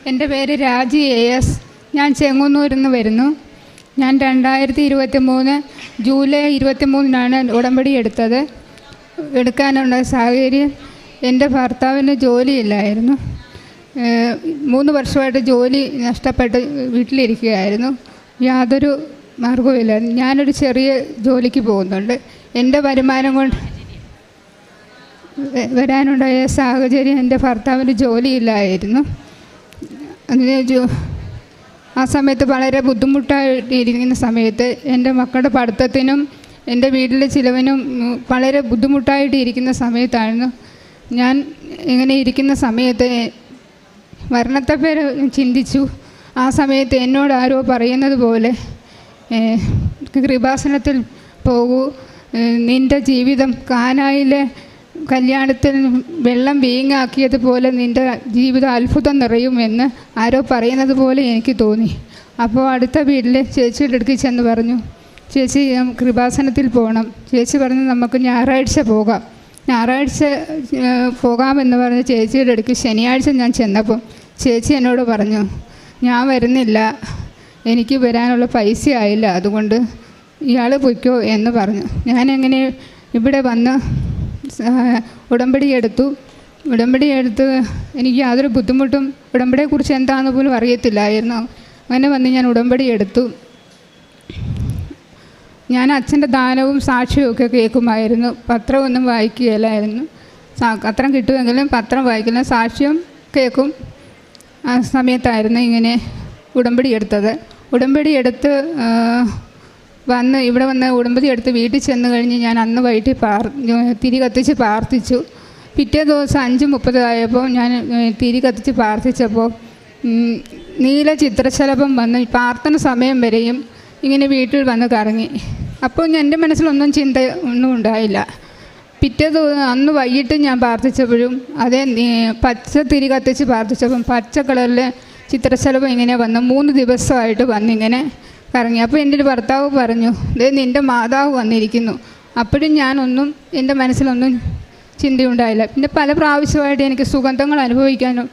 എൻ്റെ പേര് രാജി AS. ഞാൻ ചെങ്ങന്നൂരിൽ നിന്ന് വരുന്നു. ഞാൻ 2023 ജൂലൈ 23-നാണ് ഉടമ്പടി എടുക്കാനുള്ള സാഹചര്യം. എൻ്റെ ഭർത്താവിന് ജോലിയില്ലായിരുന്നു. 3 വർഷമായിട്ട് ജോലി നഷ്ടപ്പെട്ട് വീട്ടിലിരിക്കുകയായിരുന്നു. യാതൊരു മാർഗവുമില്ലായിരുന്നു. ഞാനൊരു ചെറിയ ജോലിക്ക് പോകുന്നുണ്ട്. എൻ്റെ വരുമാനം കൊണ്ട് വരാനുണ്ടായ സാഹചര്യം എൻ്റെ ഭർത്താവിന് ജോലിയില്ലായിരുന്നു. അതിന് ആ സമയത്ത് വളരെ ബുദ്ധിമുട്ടായിട്ടിരിക്കുന്ന സമയത്ത് എൻ്റെ മക്കളുടെ പഠിത്തത്തിനും എൻ്റെ വീട്ടിലെ ചിലവിനും വളരെ ബുദ്ധിമുട്ടായിട്ടിരിക്കുന്ന സമയത്തായിരുന്നു. ഞാൻ ഇങ്ങനെ ഇരിക്കുന്ന സമയത്ത് മരണത്തെപ്പറ്റി ചിന്തിച്ചു. ആ സമയത്ത് എന്നോട് ആരോ പറയുന്നത് പോലെ കൃപാസനത്തിൽ പോകൂ, നിൻ്റെ ജീവിതം കാനായിലെ കല്യാണത്തിൽ വെള്ളം വീങ്ങാക്കിയതുപോലെ നിൻ്റെ ജീവിതം അത്ഭുതം നിറയുമെന്ന് ആരോ പറയുന്നത് പോലെ എനിക്ക് തോന്നി. അപ്പോൾ അടുത്ത വീട്ടിലെ ചേച്ചിയുടെ അടുത്ത് ചെന്ന് പറഞ്ഞു, ചേച്ചി കൃപാസനത്തിൽ പോകണം. ചേച്ചി പറഞ്ഞു നമുക്ക് ഞായറാഴ്ച പോകാം. ഞായറാഴ്ച പോകാമെന്ന് പറഞ്ഞ് ചേച്ചിയുടെ അടുത്ത് ശനിയാഴ്ച ഞാൻ ചെന്നപ്പോൾ ചേച്ചി എന്നോട് പറഞ്ഞു, ഞാൻ വരുന്നില്ല, എനിക്ക് വരാനുള്ള പൈസ ആയില്ല, അതുകൊണ്ട് ഇയാൾ പൊയ്ക്കോ എന്ന് പറഞ്ഞു. ഞാനെങ്ങനെ ഇവിടെ വന്ന് ഉടമ്പടി എടുത്ത് എനിക്ക് യാതൊരു ബുദ്ധിമുട്ടും ഉടമ്പടിയെക്കുറിച്ച് എന്താണെന്ന് പോലും അറിയത്തില്ലായിരുന്നു. അങ്ങനെ വന്ന് ഞാൻ ഉടമ്പടി എടുത്തു. ഞാൻ അച്ഛൻ്റെ ദാനവും സാക്ഷ്യവും ഒക്കെ കേൾക്കുമായിരുന്നു. പത്രമൊന്നും വായിക്കുകയില്ലായിരുന്നു. പത്രം കിട്ടുമെങ്കിലും പത്രം വായിക്കില്ല, സാക്ഷ്യം കേൾക്കും. ആ സമയത്തായിരുന്നു ഇങ്ങനെ ഉടമ്പടി എടുത്തത്. ഉടമ്പടി എടുത്ത് ഇവിടെ വന്ന് ഉടമ്പടി എടുത്ത് വീട്ടിൽ ചെന്ന് കഴിഞ്ഞ് ഞാൻ അന്ന് വൈകിട്ട് തിരി കത്തിച്ച് പ്രാർത്ഥിച്ചു. പിറ്റേ ദിവസം 5:30 ആയപ്പോൾ ഞാൻ തിരി കത്തിച്ച് പ്രാർത്ഥിച്ചപ്പോൾ നീല ചിത്രശലഭം വന്ന് പ്രാർത്ഥന സമയം വരെയും ഇങ്ങനെ വീട്ടിൽ വന്ന് കറങ്ങി. അപ്പോൾ എൻ്റെ മനസ്സിലൊന്നും ചിന്ത ഒന്നും ഉണ്ടായില്ല. പിറ്റേ ദിവസം അന്ന് വൈകിട്ട് ഞാൻ പ്രാർത്ഥിച്ചപ്പോഴും അതേ പച്ച തിരി കത്തിച്ച് പ്രാർത്ഥിച്ചപ്പം പച്ച കളറിലെ ചിത്രശലഭം ഇങ്ങനെ വന്ന് 3 ദിവസമായിട്ട് വന്നിങ്ങനെ കറങ്ങി. അപ്പോൾ എൻ്റെ ഒരു ഭർത്താവ് പറഞ്ഞു, ദേ നിൻ്റെ മാതാവ് വന്നിരിക്കുന്നു. അപ്പോഴും ഞാനൊന്നും എൻ്റെ മനസ്സിലൊന്നും ചിന്തയുണ്ടായില്ല. പിന്നെ പല പ്രാവശ്യമായിട്ട് എനിക്ക് സുഗന്ധങ്ങൾ അനുഭവിക്കാനും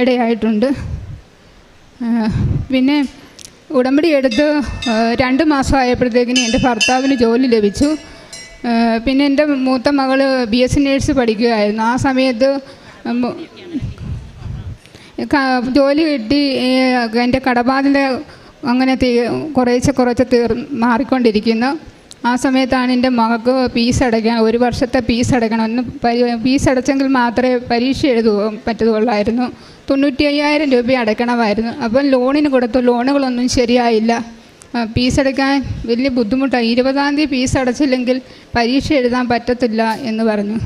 ഇടയായിട്ടുണ്ട്. പിന്നെ ഉടമ്പടി എടുത്ത് 2 മാസമായപ്പോഴത്തേക്കിന് എൻ്റെ ഭർത്താവിന് ജോലി ലഭിച്ചു. പിന്നെ എൻ്റെ മൂത്ത മകൾ BSc നേഴ്സ് പഠിക്കുകയായിരുന്നു. ആ സമയത്ത് ജോലി കിട്ടി. എൻ്റെ കടബാധ്യത അങ്ങനെ കുറേശ്ശെ മാറിക്കൊണ്ടിരിക്കുന്നു. ആ സമയത്താണ് എൻ്റെ മകൾക്ക് ഫീസ് അടയ്ക്കാൻ 1 വർഷത്തെ ഫീസ് അടയ്ക്കണം. ഫീസ് അടച്ചെങ്കിൽ മാത്രമേ പരീക്ഷ എഴുതുവാൻ പറ്റുകയുള്ളായിരുന്നു. 95,000 രൂപ അടയ്ക്കണമായിരുന്നു. അപ്പം ലോണിന് കൊടുത്തു. ലോണുകളൊന്നും ശരിയായില്ല. ഫീസ് അടയ്ക്കാൻ വലിയ ബുദ്ധിമുട്ടാണ്. 20-ാം തീയതി ഫീസ് അടച്ചില്ലെങ്കിൽ പരീക്ഷ എഴുതാൻ പറ്റത്തില്ല എന്ന് പറഞ്ഞു.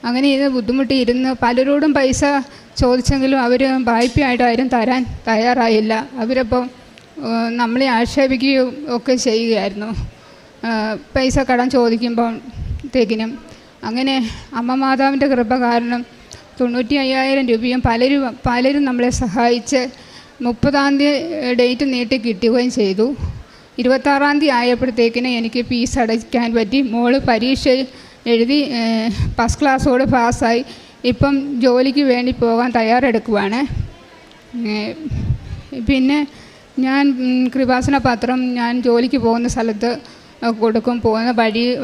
അങ്ങനെ ഇത് ബുദ്ധിമുട്ടിയിരുന്ന് പലരോടും പൈസ ചോദിച്ചെങ്കിലും അവർ വായ്പയായിട്ട് ആരും തരാൻ തയ്യാറായില്ല. അവരപ്പം നമ്മളെ ആക്ഷേപിക്കുകയും ഒക്കെ ചെയ്യുകയായിരുന്നു പൈസ കടം ചോദിക്കുമ്പോഴത്തേക്കിനും. അങ്ങനെ അമ്മ മാതാവിൻ്റെ കൃപ കാരണം 95,000 രൂപയും പലരും നമ്മളെ സഹായിച്ച് 30-ാം തീയതി ഡേറ്റ് നീട്ടി കിട്ടുകയും ചെയ്തു. 26-ാം തീയതി ആയപ്പോഴത്തേക്കിന് എനിക്ക് ഫീസ് അടയ്ക്കാൻ പറ്റി. മോള് പരീക്ഷ എഴുതി ഫസ്റ്റ് ക്ലാസ്സോട് പാസ്സായി. ഇപ്പം ജോലിക്ക് വേണ്ടി പോകാൻ തയ്യാറെടുക്കുവാണ്. പിന്നെ ഞാൻ കൃപാസന പത്രം ഞാൻ ജോലിക്ക് പോകുന്ന സ്ഥലത്ത് കൊടുക്കും, പോകുന്ന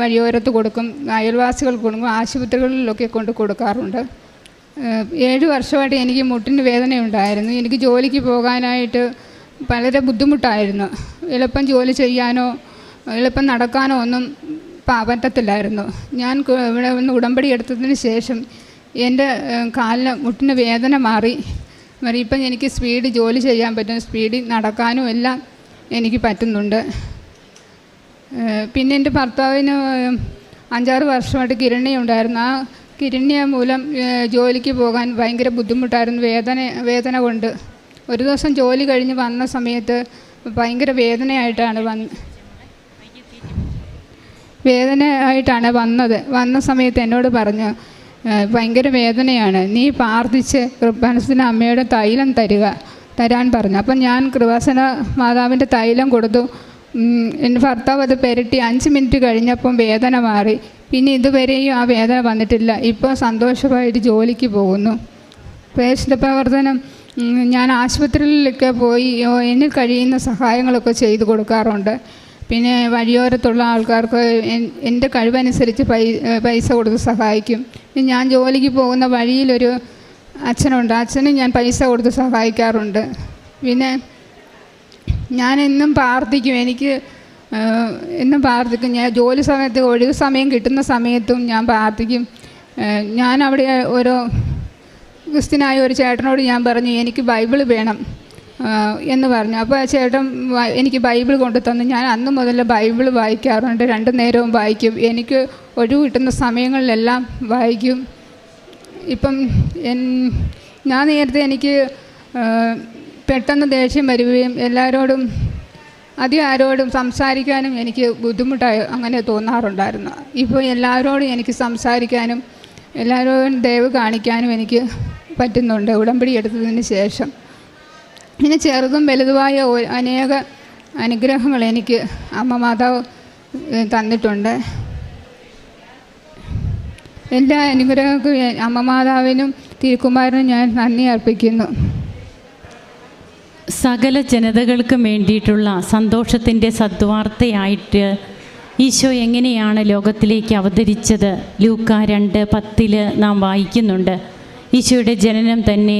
വഴിയോരത്ത് കൊടുക്കും, അയൽവാസികൾക്ക് കൊടുക്കും, ആശുപത്രികളിലൊക്കെ കൊണ്ട് കൊടുക്കാറുണ്ട്. 7 വർഷമായിട്ട് എനിക്ക് മുട്ടിന് വേദനയുണ്ടായിരുന്നു. എനിക്ക് ജോലിക്ക് പോകാനായിട്ട് വളരെ ബുദ്ധിമുട്ടായിരുന്നു. എളുപ്പം ജോലി ചെയ്യാനോ എളുപ്പം നടക്കാനോ ഒന്നും പറ്റത്തില്ലായിരുന്നു. ഞാൻ ഇവിടെ ഒന്ന് ഉടമ്പടി എടുത്തതിന് ശേഷം എൻ്റെ മുട്ടിന് വേദന മാറി. ഇപ്പം എനിക്ക് സ്പീഡ് ജോലി ചെയ്യാൻ പറ്റും, സ്പീഡിൽ നടക്കാനും എല്ലാം എനിക്ക് പറ്റുന്നുണ്ട്. പിന്നെ എൻ്റെ ഭർത്താവിന് 5-6 വർഷമായിട്ട് കിരണ്യ ആ കിരണ്യ മൂലം ജോലിക്ക് പോകാൻ ഭയങ്കര ബുദ്ധിമുട്ടായിരുന്നു. വേദന കൊണ്ട് ഒരു ദിവസം ജോലി കഴിഞ്ഞ് വന്ന സമയത്ത് ഭയങ്കര വേദനയായിട്ടാണ് വന്ന സമയത്ത് എന്നോട് പറഞ്ഞു, ഭയങ്കര വേദനയാണ്, നീ പ്രാർത്ഥിച്ച് കൃപാസന അമ്മയുടെ തൈലം തരാൻ പറഞ്ഞു. അപ്പം ഞാൻ കൃപാസന മാതാവിൻ്റെ തൈലം കൊടുത്തു. എൻ്റെ ഭർത്താവ് അത് പുരട്ടി 5 മിനിറ്റ് കഴിഞ്ഞപ്പം വേദന മാറി. പിന്നെ ഇതുവരെയും ആ വേദന വന്നിട്ടില്ല. ഇപ്പോൾ സന്തോഷമായിട്ട് ജോലിക്ക് പോകുന്നു. പ്രേക്ഷിത പ്രവർത്തനം ഞാൻ ആശുപത്രിയിലൊക്കെ പോയി എന്നിൽ കഴിയുന്ന സഹായങ്ങളൊക്കെ ചെയ്തു കൊടുക്കാറുണ്ട്. പിന്നെ വഴിയോരത്തുള്ള ആൾക്കാർക്ക് എൻ്റെ കഴിവനുസരിച്ച് പൈസ കൊടുത്ത് സഹായിക്കും. ഞാൻ ജോലിക്ക് പോകുന്ന വഴിയിലൊരു അച്ഛനുണ്ട്, അച്ഛനും ഞാൻ പൈസ കൊടുത്ത് സഹായിക്കാറുണ്ട്. പിന്നെ ഞാൻ എന്നും പ്രാർത്ഥിക്കും, എന്നും പ്രാർത്ഥിക്കും. ഞാൻ ജോലി സമയത്ത് ഒഴിവ് സമയം കിട്ടുന്ന സമയത്തും ഞാൻ പ്രാർത്ഥിക്കും. ഞാൻ അവിടെ ഓരോ ക്രിസ്ത്യനായ ഒരു ചേട്ടനോട് ഞാൻ പറഞ്ഞു എനിക്ക് ബൈബിൾ വേണം എന്ന് പറഞ്ഞു. അപ്പോൾ ആ ചേട്ടൻ എനിക്ക് ബൈബിൾ കൊണ്ടു തന്നു. ഞാൻ അന്ന് മുതൽ ബൈബിൾ വായിക്കാറുണ്ട്, 2 നേരവും വായിക്കും. എനിക്ക് ഒഴിവ് കിട്ടുന്ന സമയങ്ങളിലെല്ലാം വായിക്കും. ഇപ്പം ഞാൻ നേരത്തെ എനിക്ക് പെട്ടെന്ന് ദേഷ്യം വരികയും എല്ലാവരോടും ആരോടും സംസാരിക്കാനും എനിക്ക് ബുദ്ധിമുട്ടായി അങ്ങനെ തോന്നാറുണ്ടായിരുന്നു. ഇപ്പോൾ എല്ലാവരോടും എനിക്ക് സംസാരിക്കാനും എല്ലാവരോടും ദയവ് കാണിക്കാനും എനിക്ക് പറ്റുന്നുണ്ട് ഉടമ്പടി എടുത്തതിന് ശേഷം. പിന്നെ ചെറുതും വലുതുമായ അനേക അനുഗ്രഹങ്ങൾ എനിക്ക് അമ്മ മാതാവ് തന്നിട്ടുണ്ട്. എല്ലാ അനുഗ്രഹങ്ങൾക്കും അമ്മ മാതാവിനും തിരുക്കുമാരനും ഞാൻ നന്ദി അർപ്പിക്കുന്നു. സകല ജനതകൾക്കും വേണ്ടിയിട്ടുള്ള സന്തോഷത്തിൻ്റെ സദ്വാർത്തയായിട്ട് ഈശോ എങ്ങനെയാണ് ലോകത്തിലേക്ക് അവതരിച്ചത് ലൂക്കാ 2:10 നാം വായിക്കുന്നുണ്ട്. ഈശോയുടെ ജനനം തന്നെ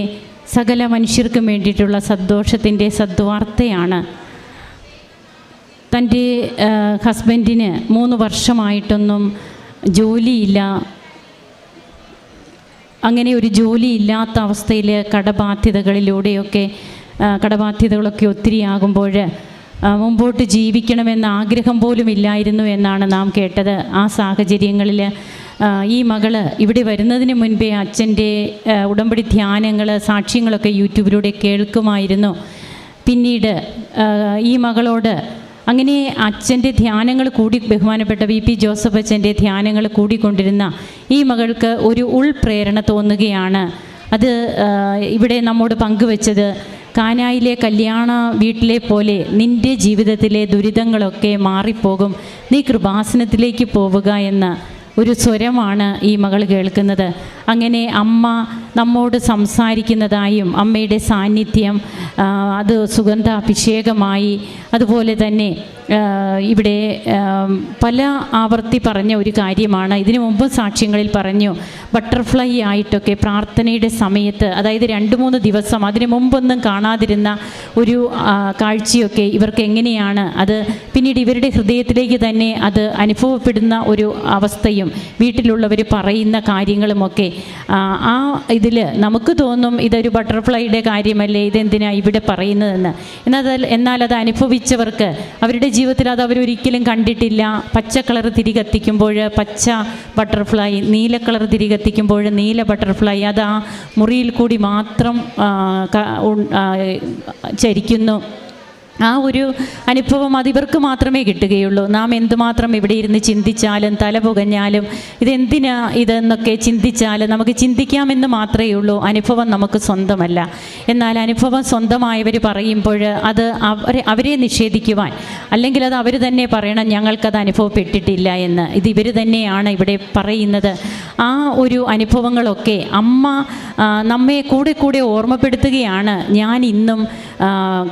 സകല മനുഷ്യർക്കും വേണ്ടിയിട്ടുള്ള സന്തോഷത്തിൻ്റെ സദ്വാർത്തയാണ്. തൻ്റെ ഹസ്ബൻഡിന് 3 വർഷമായിട്ടൊന്നും ജോലിയില്ല. അങ്ങനെ ഒരു ജോലിയില്ലാത്ത അവസ്ഥയിൽ കടബാധ്യതകളൊക്കെ ഒത്തിരിയാകുമ്പോൾ മുമ്പോട്ട് ജീവിക്കണമെന്ന ആഗ്രഹം പോലും ഇല്ലായിരുന്നു എന്നാണ് നാം കേട്ടത്. ആ സാഹചര്യങ്ങളിൽ ഈ മകള് ഇവിടെ വരുന്നതിന് മുൻപേ അച്ഛൻ്റെ ഉടമ്പടി ധ്യാനങ്ങൾ, സാക്ഷ്യങ്ങളൊക്കെ യൂട്യൂബിലൂടെ കേൾക്കുമായിരുന്നു. പിന്നീട് ഈ മകളോട് അങ്ങനെ അച്ഛൻ്റെ ധ്യാനങ്ങൾ കൂടി, ബഹുമാനപ്പെട്ട VP ജോസഫ് അച്ഛൻ്റെ ധ്യാനങ്ങൾ കൂടിക്കൊണ്ടിരുന്ന ഈ മകൾക്ക് ഒരു ഉൾപ്രേരണ തോന്നുകയാണ്. അത് ഇവിടെ നമ്മോട് പങ്കുവച്ചത്, കാനായിലെ കല്യാണ വീട്ടിലെ പോലെ നിൻ്റെ ജീവിതത്തിലെ ദുരിതങ്ങളൊക്കെ മാറിപ്പോകും, നീ കൃപാസനത്തിലേക്ക് പോവുക എന്ന ഒരു സ്വരമാണ് ഈ മകൾ കേൾക്കുന്നത്. അങ്ങനെ അമ്മ നമ്മോട് സംസാരിക്കുന്നതായും അമ്മയുടെ സാന്നിധ്യം അത് സുഗന്ധാഭിഷേകമായി, അതുപോലെ തന്നെ ഇവിടെ പല ആവർത്തി പറഞ്ഞ ഒരു കാര്യമാണ്. ഇതിനു മുമ്പ് സാക്ഷ്യങ്ങളിൽ പറഞ്ഞു, ബട്ടർഫ്ലൈ ആയിട്ടൊക്കെ പ്രാർത്ഥനയുടെ സമയത്ത്, അതായത് 2-3 ദിവസം അതിനു മുമ്പൊന്നും കാണാതിരുന്ന ഒരു കാഴ്ചയൊക്കെ ഇവർക്ക് എങ്ങനെയാണ് അത് പിന്നീട് ഇവരുടെ ഹൃദയത്തിലേക്ക് തന്നെ അത് അനുഭവപ്പെടുന്ന ഒരു അവസ്ഥയും വീട്ടിലുള്ളവർ പറയുന്ന കാര്യങ്ങളുമൊക്കെ ആ ഇതിൽ നമുക്ക് തോന്നും ഇതൊരു ബട്ടർഫ്ലൈയുടെ കാര്യമല്ലേ, ഇതെന്തിനാണ് ഇവിടെ പറയുന്നതെന്ന്. എന്നാൽ അത് അനുഭവിച്ചവർക്ക് അവരുടെ ജീവിതത്തിൽ അത് അവരൊരിക്കലും കണ്ടിട്ടില്ല. പച്ച കളർ തിരി കത്തിക്കുമ്പോൾ പച്ച ബട്ടർഫ്ലൈ, നീല കളർ തിരി കത്തിക്കുമ്പോൾ നീല ബട്ടർഫ്ലൈ, അത് ആ മുറിയിൽ കൂടി മാത്രം ചരിക്കുന്നു. ആ ഒരു അനുഭവം അതിവർക്ക് മാത്രമേ കിട്ടുകയുള്ളൂ. നാം എന്തുമാത്രം ഇവിടെ ഇരുന്ന് ചിന്തിച്ചാലും തല പുകഞ്ഞാലും ഇതെന്തിനാ ഇതെന്നൊക്കെ ചിന്തിച്ചാൽ നമുക്ക് ചിന്തിക്കാമെന്ന് മാത്രമേ ഉള്ളൂ. അനുഭവം നമുക്ക് സ്വന്തമല്ല. എന്നാൽ അനുഭവം സ്വന്തമായവർ പറയുമ്പോൾ അത് അവരെ നിഷേധിക്കുവാൻ, അല്ലെങ്കിൽ അത് അവർ തന്നെ പറയണം ഞങ്ങൾക്കത് അനുഭവപ്പെട്ടിട്ടില്ല എന്ന്. ഇത് ഇവർ തന്നെയാണ് ഇവിടെ പറയുന്നത്. ആ ഒരു അനുഭവങ്ങളൊക്കെ അമ്മ നമ്മെ കൂടെ ഓർമ്മപ്പെടുത്തുകയാണ്. ഞാൻ ഇന്നും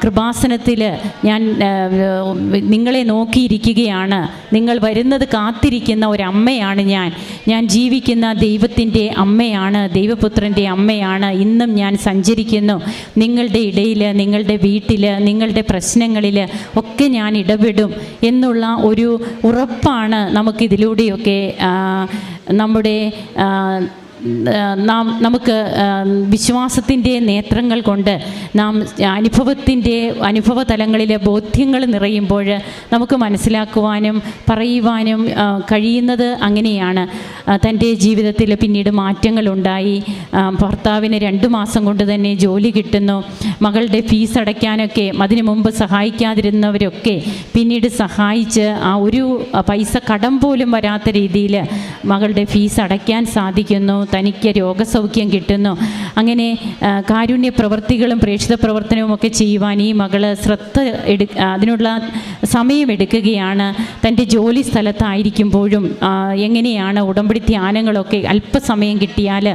കൃപാസനത്തിൽ ഞാൻ നിങ്ങളെ നോക്കിയിരിക്കുകയാണ്. നിങ്ങൾ വരുന്നത് കാത്തിരിക്കുന്ന ഒരമ്മയാണ് ഞാൻ ജീവിക്കുന്ന ദൈവത്തിൻ്റെ അമ്മയാണ്, ദൈവപുത്രൻ്റെ അമ്മയാണ്. ഇന്നും ഞാൻ സഞ്ചരിക്കുന്നു നിങ്ങളുടെ ഇടയിൽ, നിങ്ങളുടെ വീട്ടിൽ, നിങ്ങളുടെ പ്രശ്നങ്ങളിൽ ഒക്കെ ഞാൻ ഇടപെടും എന്നുള്ള ഒരു ഉറപ്പാണ് നമുക്കിതിലൂടെയൊക്കെ നമ്മുടെ നമുക്ക് വിശ്വാസത്തിൻ്റെ നേത്രങ്ങൾ കൊണ്ട് നാം അനുഭവതലങ്ങളിലെ ബോധ്യങ്ങൾ നിറയുമ്പോൾ നമുക്ക് മനസ്സിലാക്കുവാനും പറയുവാനും കഴിയുന്നത് അങ്ങനെയാണ്. തൻ്റെ ജീവിതത്തിൽ പിന്നീട് മാറ്റങ്ങളുണ്ടായി. ഭർത്താവിന് 2 മാസം കൊണ്ട് തന്നെ ജോലി കിട്ടുന്നു. മകളുടെ ഫീസ് അടയ്ക്കാനൊക്കെ അതിനു മുമ്പ് സഹായിക്കാതിരുന്നവരൊക്കെ പിന്നീട് സഹായിച്ച് ആ ഒരു പൈസ കടം പോലും വരാത്ത രീതിയിൽ മകളുടെ ഫീസ് അടയ്ക്കാൻ സാധിക്കുന്നു. തനിക്ക് രോഗസൗഖ്യം കിട്ടുന്നു. അങ്ങനെ കാരുണ്യ പ്രവർത്തികളും പ്രേക്ഷിത പ്രവർത്തനവും ഒക്കെ ചെയ്യുവാൻ ഈ മകള് അതിനുള്ള സമയമെടുക്കുകയാണ്. തൻ്റെ ജോലി സ്ഥലത്തായിരിക്കുമ്പോഴും എങ്ങനെയാണ് ഉടമ്പടി ധ്യാനങ്ങളൊക്കെ അല്പസമയം കിട്ടിയാൽ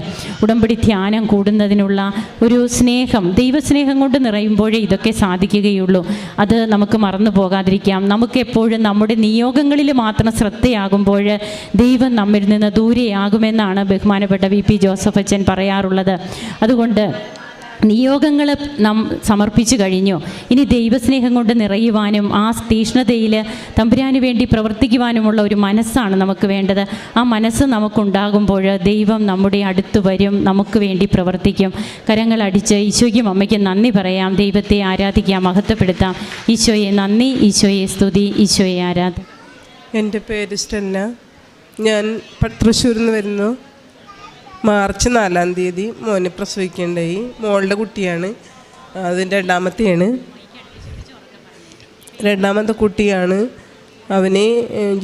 ഉടമ്പടി ധ്യാനം കൂടുന്നതിനുള്ള ഒരു സ്നേഹം, ദൈവസ്നേഹം കൊണ്ട് നിറയുമ്പോഴേ ഇതൊക്കെ സാധിക്കുകയുള്ളൂ. അത് നമുക്ക് മറന്നു പോകാതിരിക്കാം. നമുക്കെപ്പോഴും നമ്മുടെ നിയോഗങ്ങളിൽ മാത്രം ശ്രദ്ധയാകുമ്പോൾ ദൈവം നമ്മിൽ നിന്ന് ദൂരെയാകുമെന്നാണ് ബഹുമാനപ്പെട്ട വി പി ജോസഫ് അച്ഛൻ പറയാറുള്ളത്. അതുകൊണ്ട് നിയോഗങ്ങൾ നാം സമർപ്പിച്ചു കഴിഞ്ഞു. ഇനി ദൈവസ്നേഹം കൊണ്ട് നിറയുവാനും ആ തീഷ്ണതയിൽ തമ്പുരാന് വേണ്ടി പ്രവർത്തിക്കുവാനുമുള്ള ഒരു മനസ്സാണ് നമുക്ക് വേണ്ടത്. ആ മനസ്സ് നമുക്കുണ്ടാകുമ്പോൾ ദൈവം നമ്മുടെ അടുത്ത് വരും, നമുക്ക് വേണ്ടി പ്രവർത്തിക്കും. കരങ്ങളടിച്ച് ഈശോയ്ക്കും അമ്മയ്ക്കും നന്ദി പറയാം, ദൈവത്തെ ആരാധിക്കാം, മഹത്വപ്പെടുത്താം. ഈശോയെ നന്ദി, ഈശോയെ സ്തുതി, ഈശോയെ ആരാധന. എൻ്റെ പേര് സ്റ്റെല്ല. ഞാൻ തൃശ്ശൂരിൽ നിന്ന് വരുന്നു. മാർച്ച് 4-ാം തീയതി മോനെ പ്രസവിക്കേണ്ടായി. മോളുടെ കുട്ടിയാണ്, അതിൻ്റെ രണ്ടാമത്തെ കുട്ടിയാണ്. അവന്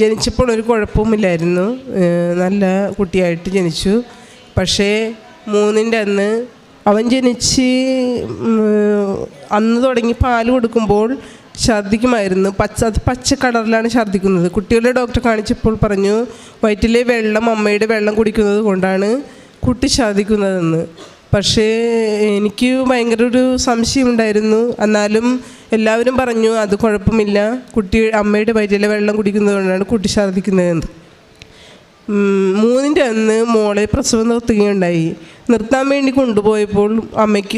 ജനിച്ചപ്പോൾ ഒരു കുഴപ്പവുമില്ലായിരുന്നു, നല്ല കുട്ടിയായിട്ട് ജനിച്ചു. പക്ഷേ 3-ൻ്റെ അന്ന് അവൻ ജനിച്ച് അന്ന് തുടങ്ങി പാല് കൊടുക്കുമ്പോൾ ഛർദ്ദിക്കുമായിരുന്നു. പച്ച കളറിലാണ് ഛർദ്ദിക്കുന്നത്. കുട്ടികളുടെ ഡോക്ടറെ കാണിച്ചപ്പോൾ പറഞ്ഞു വയറ്റിലെ വെള്ളം, അമ്മയുടെ വെള്ളം കുടിക്കുന്നത് കൊണ്ടാണ് കുട്ടി ഛർദ്ദിക്കുന്നതെന്ന്. പക്ഷേ എനിക്ക് ഭയങ്കര ഒരു സംശയമുണ്ടായിരുന്നു. എന്നാലും എല്ലാവരും പറഞ്ഞു അത് കുഴപ്പമില്ല, അമ്മയുടെ വയറ്റിലെ വെള്ളം കുടിക്കുന്നത് കൊണ്ടാണ് കുട്ടി ഛർദ്ദിക്കുന്നതെന്ന്. 3-ൻ്റെ അന്ന് മോളെ പ്രസവം നിർത്തുകയുണ്ടായി. നിർത്താൻ വേണ്ടി കൊണ്ടുപോയപ്പോൾ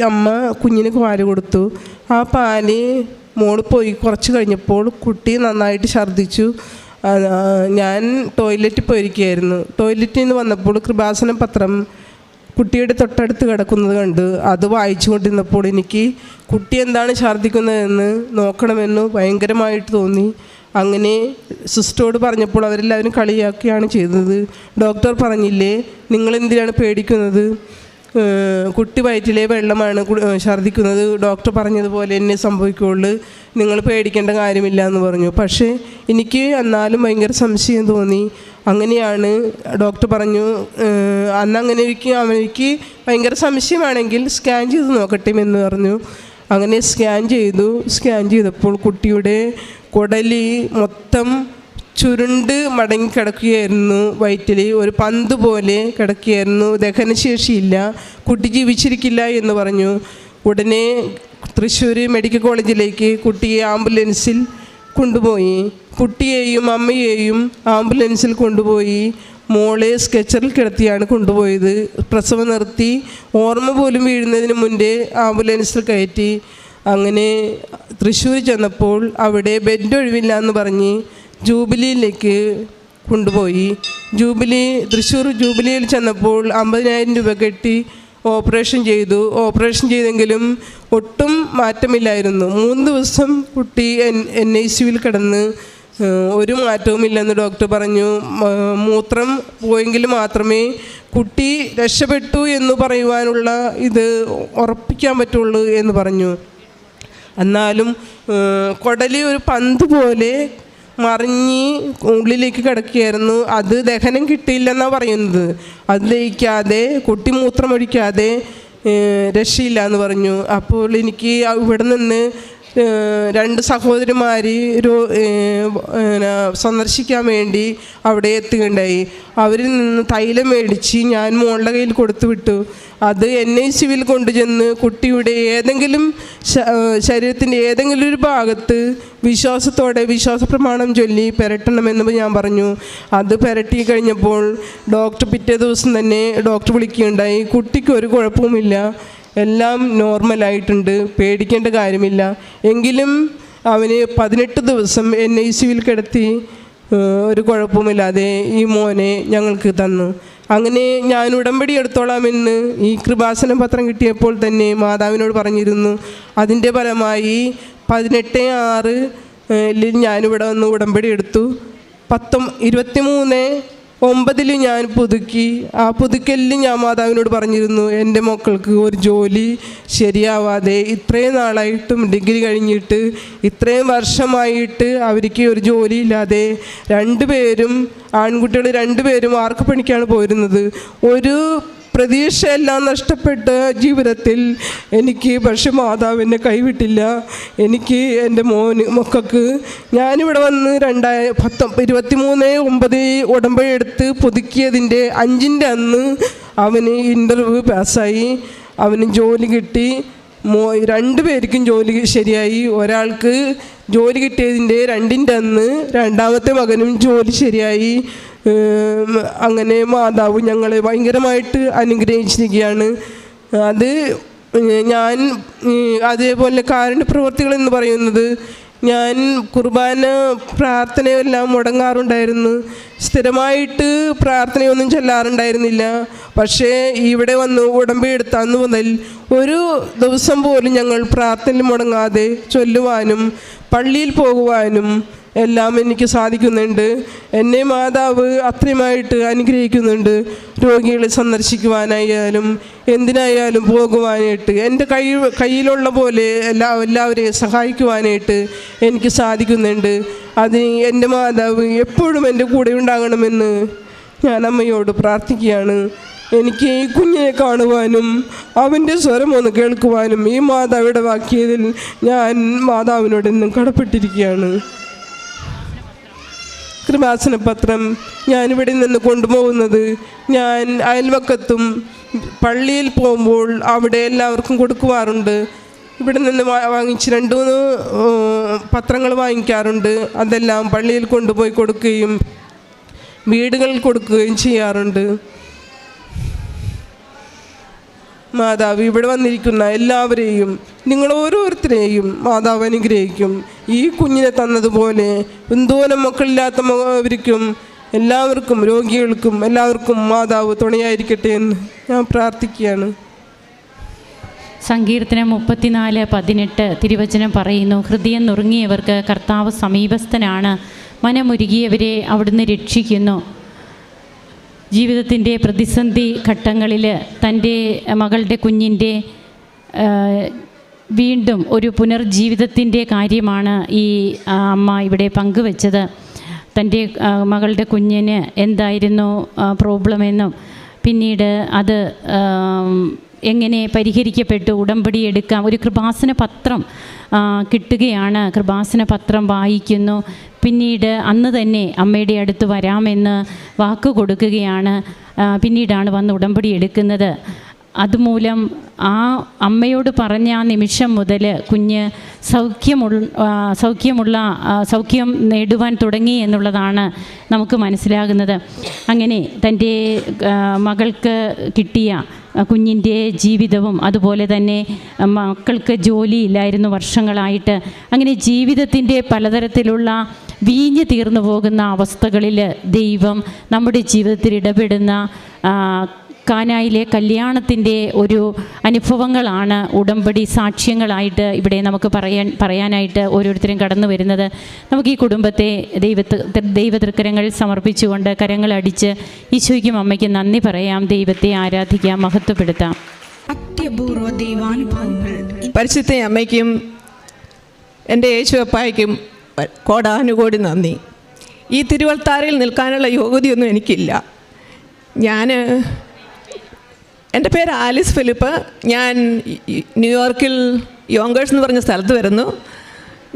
അമ്മ കുഞ്ഞിന് പാല് കൊടുത്തു. ആ പാല് മോള് പോയി കുറച്ച് കഴിഞ്ഞപ്പോൾ കുട്ടി നന്നായിട്ട് ഛർദ്ദിച്ചു. ഞാൻ ടോയ്ലറ്റിൽ പോയിരിക്കുകയായിരുന്നു. ടോയ്ലറ്റിൽ നിന്ന് വന്നപ്പോൾ കൃപാസനം പത്രം കുട്ടിയുടെ തൊട്ടടുത്ത് കിടക്കുന്നത് കണ്ട് അത് വായിച്ചു കൊണ്ടിരുന്നപ്പോൾ എനിക്ക് കുട്ടി എന്താണ് ഛർദ്ദിക്കുന്നതെന്ന് നോക്കണമെന്ന് ഭയങ്കരമായിട്ട് തോന്നി. അങ്ങനെ സിസ്റ്ററോട് പറഞ്ഞപ്പോൾ അവരെല്ലാവരും കളിയാക്കുകയാണ് ചെയ്തത്. ഡോക്ടർ പറഞ്ഞില്ലേ, നിങ്ങളെന്തിനാണ് പേടിക്കുന്നത്, കുട്ടി വയറ്റിലെ വെള്ളമാണ് ഛർദ്ദിക്കുന്നത്, ഡോക്ടർ പറഞ്ഞതുപോലെ എന്നെ സംഭവിക്കുകയുള്ളൂ, നിങ്ങൾ പേടിക്കേണ്ട കാര്യമില്ല എന്ന് പറഞ്ഞു. പക്ഷേ എനിക്ക് എന്നാലും ഭയങ്കര സംശയം തോന്നി. അങ്ങനെയാണ് ഡോക്ടർ പറഞ്ഞു, അന്നങ്ങനെ അവനിക്ക് ഭയങ്കര സംശയമാണെങ്കിൽ സ്കാൻ ചെയ്ത് നോക്കട്ടെ എന്ന് പറഞ്ഞു. അങ്ങനെ സ്കാൻ ചെയ്തപ്പോൾ കുട്ടിയുടെ കുടലി മൊത്തം ചുരുണ്ട് മടങ്ങിക്കിടക്കുകയായിരുന്നു. വയറ്റിൽ ഒരു പന്ത് പോലെ കിടക്കുകയായിരുന്നു. ദഹനശേഷിയില്ല, കുട്ടി ജീവിച്ചിരിക്കില്ല എന്ന് പറഞ്ഞു. ഉടനെ തൃശ്ശൂർ മെഡിക്കൽ കോളേജിലേക്ക് കുട്ടിയെ ആംബുലൻസിൽ കൊണ്ടുപോയി. കുട്ടിയെയും അമ്മയെയും ആംബുലൻസിൽ കൊണ്ടുപോയി. മോളെ സ്കെച്ചറിൽ കിടത്തിയാണ് കൊണ്ടുപോയത്. പ്രസവം നിർത്തി ഓർമ്മ പോലും വീഴുന്നതിന് മുന്നേ ആംബുലൻസിൽ കയറ്റി. അങ്ങനെ തൃശ്ശൂർ ചെന്നപ്പോൾ അവിടെ ബെഡ് ഒഴിവില്ല എന്ന് പറഞ്ഞ് ജൂബിലിയിലേക്ക് കൊണ്ടുപോയി. തൃശ്ശൂർ ജൂബിലിയിൽ ചെന്നപ്പോൾ 50,000 രൂപ കെട്ടി ഓപ്പറേഷൻ ചെയ്തെങ്കിലും ഒട്ടും മാറ്റമില്ലായിരുന്നു. 3 ദിവസം കുട്ടി NICUവിൽ കിടന്ന് ഒരു മാറ്റവുമില്ലെന്ന് ഡോക്ടർ പറഞ്ഞു. മൂത്രം പോയെങ്കിൽ മാത്രമേ കുട്ടി രക്ഷപ്പെട്ടു എന്ന് പറയുവാനുള്ള ഇത് ഉറപ്പിക്കാൻ പറ്റുള്ളൂ എന്ന് പറഞ്ഞു. എന്നാലും കുടലി ഒരു പന്ത് പോലെ മറിഞ്ഞ് ഉള്ളിലേക്ക് കിടക്കുകയായിരുന്നു. അത് ദഹനം കിട്ടിയില്ലെന്നാണ് പറയുന്നത്. അത് ദഹിക്കാതെ കുട്ടി മൂത്രമൊഴിക്കാതെ രക്ഷയില്ല എന്ന് പറഞ്ഞു. അപ്പോൾ എനിക്ക് ഇവിടെ നിന്ന് 2 സഹോദരിമാർ സന്ദർശിക്കാൻ വേണ്ടി അവിടെ എത്തുകയുണ്ടായി. അവരിൽ നിന്ന് തൈലം മേടിച്ച് ഞാൻ മോളുടെ കയ്യിൽ കൊടുത്തു വിട്ടു. അത് NICUവിൽ കൊണ്ടുചെന്ന് കുട്ടിയുടെ ശരീരത്തിൻ്റെ ഏതെങ്കിലും ഒരു ഭാഗത്ത് വിശ്വാസത്തോടെ വിശ്വാസപ്രമാണം ചൊല്ലി പെരട്ടണമെന്ന് ഞാൻ പറഞ്ഞു. അത് പെരട്ടി കഴിഞ്ഞപ്പോൾ പിറ്റേ ദിവസം തന്നെ ഡോക്ടർ വിളിക്കുകയുണ്ടായി. കുട്ടിക്ക് ഒരു കുഴപ്പവുമില്ല, എല്ലാം നോർമലായിട്ടുണ്ട്, പേടിക്കേണ്ട കാര്യമില്ല. എങ്കിലും അവന് 18 ദിവസം NICUവിൽ കിടത്തി ഒരു കുഴപ്പമില്ലാതെ ഈ മോനെ ഞങ്ങൾക്ക് തന്നു. അങ്ങനെ ഞാൻ ഉടമ്പടി എടുത്തോളാമെന്ന് ഈ കൃപാസനം പത്രം കിട്ടിയപ്പോൾ തന്നെ മാതാവിനോട് പറഞ്ഞിരുന്നു. അതിൻ്റെ ഫലമായി 18/6 ഞാനിവിടെ വന്ന് ഉടമ്പടി എടുത്തു. 23/9 ഞാൻ പുതുക്കി. ആ പുതുക്കലിൽ ഞാൻ മാതാവിനോട് പറഞ്ഞിരുന്നു, എൻ്റെ മക്കൾക്ക് ഒരു ജോലി ശരിയാവാതെ ഇത്രയും നാളായിട്ടും ഡിഗ്രി കഴിഞ്ഞിട്ട് ഇത്രയും വർഷമായിട്ട് അവർക്ക് ഒരു ജോലിയില്ലാതെ 2 പേരും ആൺകുട്ടികൾ 2 പേരും വാർക്കപ്പണിക്കാണ് പോരുന്നത്. ഒരു പ്രതീക്ഷയെല്ലാം നഷ്ടപ്പെട്ട ജീവിതത്തിൽ എനിക്ക് പക്ഷെ മാതാവ് എന്നെ കൈവിട്ടില്ല. എനിക്ക് എൻ്റെ മക്കൾക്ക് ഞാനിവിടെ വന്ന് 23/9 ഉടമ്പടി എടുത്ത് പുതുക്കിയതിൻ്റെ 5ൻ്റെ അന്ന് അവന് ഇൻ്റർവ്യൂ പാസ്സായി, അവന് ജോലി കിട്ടി. 2 പേർക്കും ജോലി ശരിയായി. ഒരാൾക്ക് ജോലി കിട്ടിയതിൻ്റെ 2ൻ്റെ അന്ന് രണ്ടാമത്തെ മകനും ജോലി ശരിയായി. അങ്ങനെ മാതാവ് ഞങ്ങളെ ഭയങ്കരമായിട്ട് അനുഗ്രഹിച്ചിരിക്കുകയാണ്. അത് ഞാൻ അതേപോലെ കാരുണ്യപ്രവർത്തികൾ എന്ന് പറയുന്നത്, ഞാൻ കുർബാന പ്രാർത്ഥനയെല്ലാം മുടങ്ങാറുണ്ടായിരുന്നു. സ്ഥിരമായിട്ട് പ്രാർത്ഥനയൊന്നും ചൊല്ലാറുണ്ടായിരുന്നില്ല. പക്ഷേ ഇവിടെ വന്ന് ഉടമ്പടി എടുത്ത അന്ന് മുതൽ ഒരു ദിവസം പോലും ഞങ്ങൾ പ്രാർത്ഥനയിൽ മുടങ്ങാതെ ചൊല്ലുവാനും പള്ളിയിൽ പോകുവാനും എല്ലാം എനിക്ക് സാധിക്കുന്നുണ്ട്. എന്നെ മാതാവ് അത്രയുമായിട്ട് അനുഗ്രഹിക്കുന്നുണ്ട്. രോഗികളെ സന്ദർശിക്കുവാനായാലും എന്തിനായാലും പോകുവാനായിട്ട് എൻ്റെ കയ്യിലുള്ള പോലെ എല്ലാവരെയും സഹായിക്കുവാനായിട്ട് എനിക്ക് സാധിക്കുന്നുണ്ട്. അത് എൻ്റെ മാതാവ് എപ്പോഴും എൻ്റെ കൂടെ ഉണ്ടാകണമെന്ന് ഞാൻ അമ്മയോട് പ്രാർത്ഥിക്കുകയാണ്. എനിക്ക് ഈ കുഞ്ഞിനെ കാണുവാനും അവൻ്റെ സ്വരം ഒന്ന് കേൾക്കുവാനും ഈ മാതാവിടെ വാക്കിയതിൽ ഞാൻ മാതാവിനോട് എന്നും കടപ്പെട്ടിരിക്കുകയാണ്. കൃപാസന പത്രം ഞാനിവിടെ നിന്ന് കൊണ്ടുപോകുന്നത് ഞാൻ അയൽവക്കത്തും പള്ളിയിൽ പോകുമ്പോൾ അവിടെ എല്ലാവർക്കും കൊടുക്കുവാറുണ്ട്. ഇവിടെ നിന്ന് വാങ്ങിച്ച് 2-3 പത്രങ്ങൾ വാങ്ങിക്കാറുണ്ട്. അതെല്ലാം പള്ളിയിൽ കൊണ്ടുപോയി കൊടുക്കുകയും വീടുകളിൽ കൊടുക്കുകയും ചെയ്യാറുണ്ട്. മാതാവ് ഇവിടെ വന്നിരിക്കുന്ന എല്ലാവരെയും, നിങ്ങൾ ഓരോരുത്തരെയും മാതാവ് അനുഗ്രഹിക്കും. ഈ കുഞ്ഞിനെ തന്നതുപോലെ എന്തോരം മക്കളില്ലാത്തവർക്കും എല്ലാവർക്കും, രോഗികൾക്കും എല്ലാവർക്കും മാതാവ് തുണയായിരിക്കട്ടെ എന്ന് ഞാൻ പ്രാർത്ഥിക്കുകയാണ്. സങ്കീർത്തനം 34:18 തിരുവചനം പറയുന്നു, ഹൃദയം നുറുങ്ങിയവർക്ക് കർത്താവ് സമീപസ്ഥനാണ്, മനമുരുകിയവരെ അവിടുന്ന് രക്ഷിക്കുന്നു. ജീവിതത്തിൻ്റെ പ്രതിസന്ധി ഘട്ടങ്ങളിൽ തൻ്റെ മകളുടെ കുഞ്ഞിൻ്റെ വീണ്ടും ഒരു പുനർജീവിതത്തിൻ്റെ കാര്യമാണ് ഈ അമ്മ ഇവിടെ പങ്കുവച്ചത്. തൻ്റെ മകളുടെ കുഞ്ഞിന് എന്തായിരുന്നു പ്രോബ്ലമെന്നും പിന്നീട് അത് എങ്ങനെ പരിഹരിക്കപ്പെട്ടു, ഉടമ്പടി എടുക്കാം, ഒരു കൃപാസന പത്രം കിട്ടുകയാണ്. കൃപാസന പത്രം വായിക്കുന്നു. പിന്നീട് അന്ന് തന്നെ അമ്മയുടെ അടുത്ത് വരാമെന്ന് വാക്ക് കൊടുക്കുകയാണ്. പിന്നീടാണ് വന്ന് ഉടമ്പടി എടുക്കുന്നത്. അതുമൂലം ആ അമ്മയോട് പറഞ്ഞ ആ നിമിഷം മുതൽ കുഞ്ഞ് സൗഖ്യം നേടുവാൻ തുടങ്ങി എന്നുള്ളതാണ് നമുക്ക് മനസ്സിലാകുന്നത്. അങ്ങനെ തൻ്റെ മകൾക്ക് കിട്ടിയ കുഞ്ഞിൻ്റെ ജീവിതവും അതുപോലെ തന്നെ മക്കൾക്ക് ജോലിയില്ലായിരുന്നു വർഷങ്ങളായിട്ട്. അങ്ങനെ ജീവിതത്തിൻ്റെ പലതരത്തിലുള്ള വീഞ്ഞു തീർന്നു പോകുന്ന അവസ്ഥകളിൽ ദൈവം നമ്മുടെ ജീവിതത്തിൽ ഇടപെടുന്ന കാനായിലെ കല്യാണത്തിൻ്റെ ഒരു അനുഭവങ്ങളാണ് ഉടമ്പടി സാക്ഷ്യങ്ങളായിട്ട് ഇവിടെ നമുക്ക് പറയാനായിട്ട് ഓരോരുത്തരും കടന്നു വരുന്നത്. നമുക്ക് ഈ കുടുംബത്തെ ദൈവതൃക്കരങ്ങളിൽ സമർപ്പിച്ചുകൊണ്ട് കരങ്ങളടിച്ച് ഈശോയ്ക്കും അമ്മയ്ക്കും നന്ദി പറയാം, ദൈവത്തെ ആരാധിക്കാം, മഹത്വപ്പെടുത്താം. അത്യപൂർവ ദൈവാനുഭവങ്ങൾ. പരിശുദ്ധ അമ്മയ്ക്കും എൻ്റെ യേശുവപ്പായ്ക്കും കോടാനുകോടി നന്ദി. ഈ തിരുവൾത്താരയിൽ നിൽക്കാനുള്ള യോഗ്യതയൊന്നും എനിക്കില്ല. എൻ്റെ പേര് ആലിസ് ഫിലിപ്പ്. ഞാൻ ന്യൂയോർക്കിൽ യോങ്കേഴ്സ് എന്ന് പറഞ്ഞ സ്ഥലത്ത് വരുന്നു.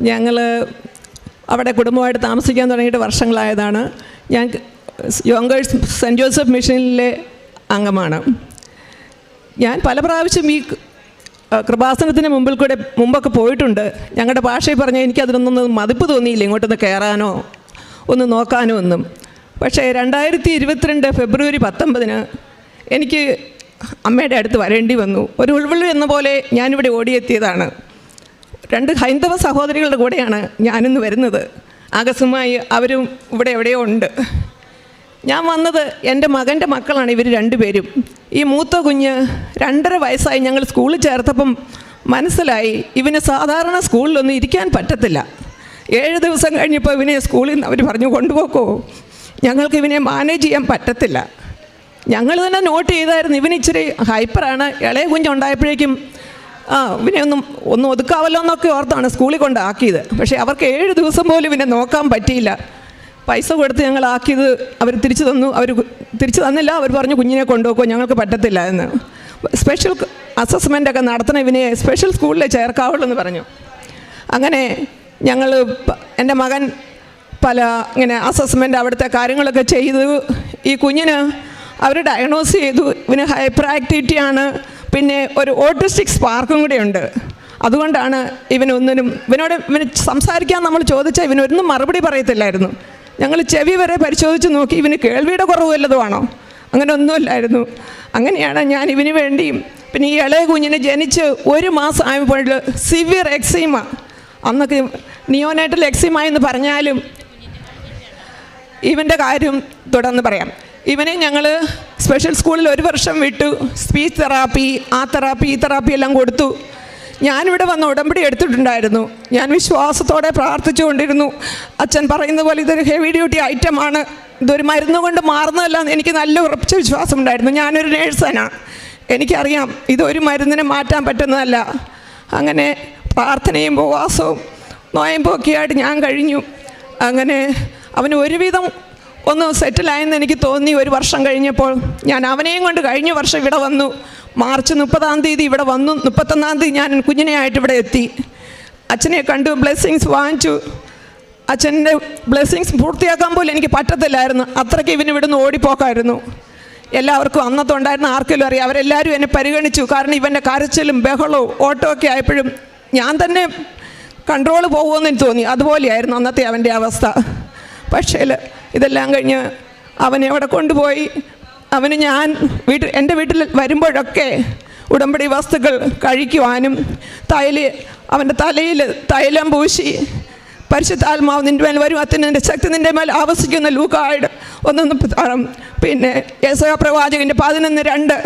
ഞങ്ങൾ അവിടെ കുടുംബമായിട്ട് താമസിക്കാൻ തുടങ്ങിയിട്ട് വർഷങ്ങളായതാണ്. ഞാൻ യോങ്കേഴ്സ് സെൻറ്റ് ജോസഫ് മിഷനിലെ അംഗമാണ്. ഞാൻ പല പ്രാവശ്യം ഈ കൃപാസനത്തിന് മുമ്പൊക്കെ പോയിട്ടുണ്ട്. ഞങ്ങളുടെ ഭാഷയിൽ പറഞ്ഞാൽ എനിക്കതിനൊന്നും മതിപ്പ് തോന്നിയില്ല ഇങ്ങോട്ടൊന്ന് കയറാനോ ഒന്ന് നോക്കാനോ ഒന്നും. പക്ഷേ 2022 ഫെബ്രുവരി 19 എനിക്ക് അമ്മയുടെ അടുത്ത് വരേണ്ടി വന്നു. ഒരു ഉൾവിളി എന്ന പോലെ ഞാനിവിടെ ഓടിയെത്തിയതാണ്. 2 ഹൈന്ദവ സഹോദരികളുടെ കൂടെയാണ് ഞാനിന്ന് വരുന്നത്. ആകസ്മികമായി അവരും ഇവിടെ എവിടെയോ ഉണ്ട്. ഞാൻ വന്നത് എൻ്റെ മകൻ്റെ മക്കളാണ് ഇവർ 2 പേരും. ഈ മൂത്ത കുഞ്ഞ് 2.5 വയസ്സായി. ഞങ്ങൾ സ്കൂളിൽ ചേർത്തപ്പം മനസ്സിലായി ഇവന് സാധാരണ സ്കൂളിലൊന്നും ഇരിക്കാൻ പറ്റത്തില്ല. 7 ദിവസം കഴിഞ്ഞപ്പോൾ ഇവനെ സ്കൂളിൽ നിന്ന് അവർ പറഞ്ഞു കൊണ്ടുപോക്കോ, ഞങ്ങൾക്ക് ഇവനെ മാനേജ് ചെയ്യാൻ പറ്റത്തില്ല. ഞങ്ങൾ തന്നെ നോട്ട് ചെയ്തായിരുന്നു ഇവന് ഇച്ചിരി ഹൈപ്പറാണ്. ഇളയ കുഞ്ഞുണ്ടായപ്പോഴേക്കും ഇവനെ ഒന്ന് ഒതുക്കാവല്ലോ എന്നൊക്കെ ഓർത്താണ് സ്കൂളിൽ കൊണ്ടാക്കിയത്. പക്ഷേ അവർക്ക് 7 ദിവസം പോലും ഇവനെ നോക്കാൻ പറ്റിയില്ല. പൈസ കൊടുത്ത് ഞങ്ങളാക്കിയത് അവർ തിരിച്ചു തന്നു. അവർ തിരിച്ചു തന്നില്ല. അവർ പറഞ്ഞു കുഞ്ഞിനെ കൊണ്ടുപോകുമോ, ഞങ്ങൾക്ക് പറ്റത്തില്ല എന്ന്. സ്പെഷ്യൽ അസസ്മെൻ്റൊക്കെ നടത്തണം, ഇവനെ സ്പെഷ്യൽ സ്കൂളിൽ ചേർക്കാവുള്ളൂ എന്ന് പറഞ്ഞു. അങ്ങനെ ഞങ്ങൾ എൻ്റെ മകൻ പല ഇങ്ങനെ അസസ്മെൻ്റ് അവിടുത്തെ കാര്യങ്ങളൊക്കെ ചെയ്തു. ഈ കുഞ്ഞിന് അവർ ഡയഗ്നോസ് ചെയ്തു, ഇവന് ഹൈപ്പർ ആക്ടിവിറ്റിയാണ്, പിന്നെ ഒരു ഓട്ടിസ്റ്റിക് സ്പാർക്കും കൂടെ ഉണ്ട്. അതുകൊണ്ടാണ് ഇവന് സംസാരിക്കാൻ നമ്മൾ ചോദിച്ചാൽ ഇവനൊന്നും മറുപടി പറയത്തില്ലായിരുന്നു. ഞങ്ങൾ ചെവി വരെ പരിശോധിച്ച് നോക്കി, ഇവന് കേൾവിയുടെ കുറവ് വല്ലതുമാണോ, അങ്ങനെ ഒന്നുമില്ലായിരുന്നു. അങ്ങനെയാണ് ഞാൻ ഇവന് വേണ്ടിയും പിന്നെ ഈ ഇളയ കുഞ്ഞിന് ജനിച്ച് 1 മാസം ആയപ്പോൾ സിവിയർ എക്സീമ, അന്നൊക്കെ നിയോനേറ്റൽ എക്സീമ എന്ന് പറഞ്ഞാലും ഇവൻ്റെ കാര്യം തുടർന്ന് പറയാം. ഇവനെ ഞങ്ങൾ സ്പെഷ്യൽ സ്കൂളിൽ 1 വർഷം വിട്ടു. സ്പീച്ച് തെറാപ്പി, ആ തെറാപ്പി, ഈ തെറാപ്പി എല്ലാം കൊടുത്തു. ഞാനിവിടെ വന്ന് ഉടമ്പടി എടുത്തിട്ടുണ്ടായിരുന്നു. ഞാൻ വിശ്വാസത്തോടെ പ്രാർത്ഥിച്ചുകൊണ്ടിരുന്നു. അച്ഛൻ പറയുന്ന പോലെ ഇതൊരു ഹെവി ഡ്യൂട്ടി ഐറ്റമാണ്, ഇതൊരു മരുന്ന് കൊണ്ട് മാറുന്നതല്ല എന്ന് എനിക്ക് നല്ല ഉറച്ച വിശ്വാസമുണ്ടായിരുന്നു. ഞാനൊരു നേഴ്സാണ്, എനിക്കറിയാം ഇതൊരു മരുന്നിനെ മാറ്റാൻ പറ്റുന്നതല്ല. അങ്ങനെ പ്രാർത്ഥനയും ഉപവാസവും നോയമ്പും ഒക്കെ ആയിട്ട് ഞാൻ കഴിഞ്ഞു. അങ്ങനെ അവന് ഒരുവിധം ഒന്ന് സെറ്റിലായെന്ന് എനിക്ക് തോന്നി. 1 വർഷം കഴിഞ്ഞപ്പോൾ ഞാൻ അവനെയും കൊണ്ട് കഴിഞ്ഞ വർഷം ഇവിടെ വന്നു. മാർച്ച് 30-ാം തീയതി ഇവിടെ വന്നു. 31-ാം തീയതി ഞാൻ കുഞ്ഞിനെയായിട്ട് ഇവിടെ എത്തി. അച്ഛനെ കണ്ടു, ബ്ലെസ്സിങ്സ് വാങ്ങിച്ചു. അച്ഛൻ്റെ ബ്ലെസ്സിങ്സ് പൂർത്തിയാക്കാൻ പോലും എനിക്ക് പറ്റത്തില്ലായിരുന്നു. അത്രയ്ക്ക് ഇവന് ഇവിടുന്ന് ഓടിപ്പോക്കായിരുന്നു. എല്ലാവർക്കും അന്നത്തുണ്ടായിരുന്ന ആർക്കെങ്കിലും അറിയാം, അവരെല്ലാവരും എന്നെ പരിഗണിച്ചു. കാരണം ഇവൻ്റെ കരച്ചിലും ബഹളവും ഓട്ടമൊക്കെ ആയപ്പോഴും ഞാൻ തന്നെ കൺട്രോൾ പോകുമെന്ന് എനിക്ക് തോന്നി. അതുപോലെയായിരുന്നു അന്നത്തെ അവൻ്റെ അവസ്ഥ. പക്ഷേ ഇതെല്ലാം കഴിഞ്ഞ് അവനെ അവിടെ കൊണ്ടുപോയി. അവന് ഞാൻ എൻ്റെ വീട്ടിൽ വരുമ്പോഴൊക്കെ ഉടമ്പടി വസ്തുക്കൾ കഴിക്കുവാനും അവൻ്റെ തലയിൽ തൈലം പൂശി പരിശുദ്ധാത്മാവ് നിൻ്റെ മേൽ വരും, അത്യുന്നതൻ്റെ ശക്തി നിൻ്റെ മേൽ ആവസിക്കുന്ന ലൂക്കായുടെ 1:1, പിന്നെ യെശയ്യാ പ്രവാചകൻ്റെ 11:2,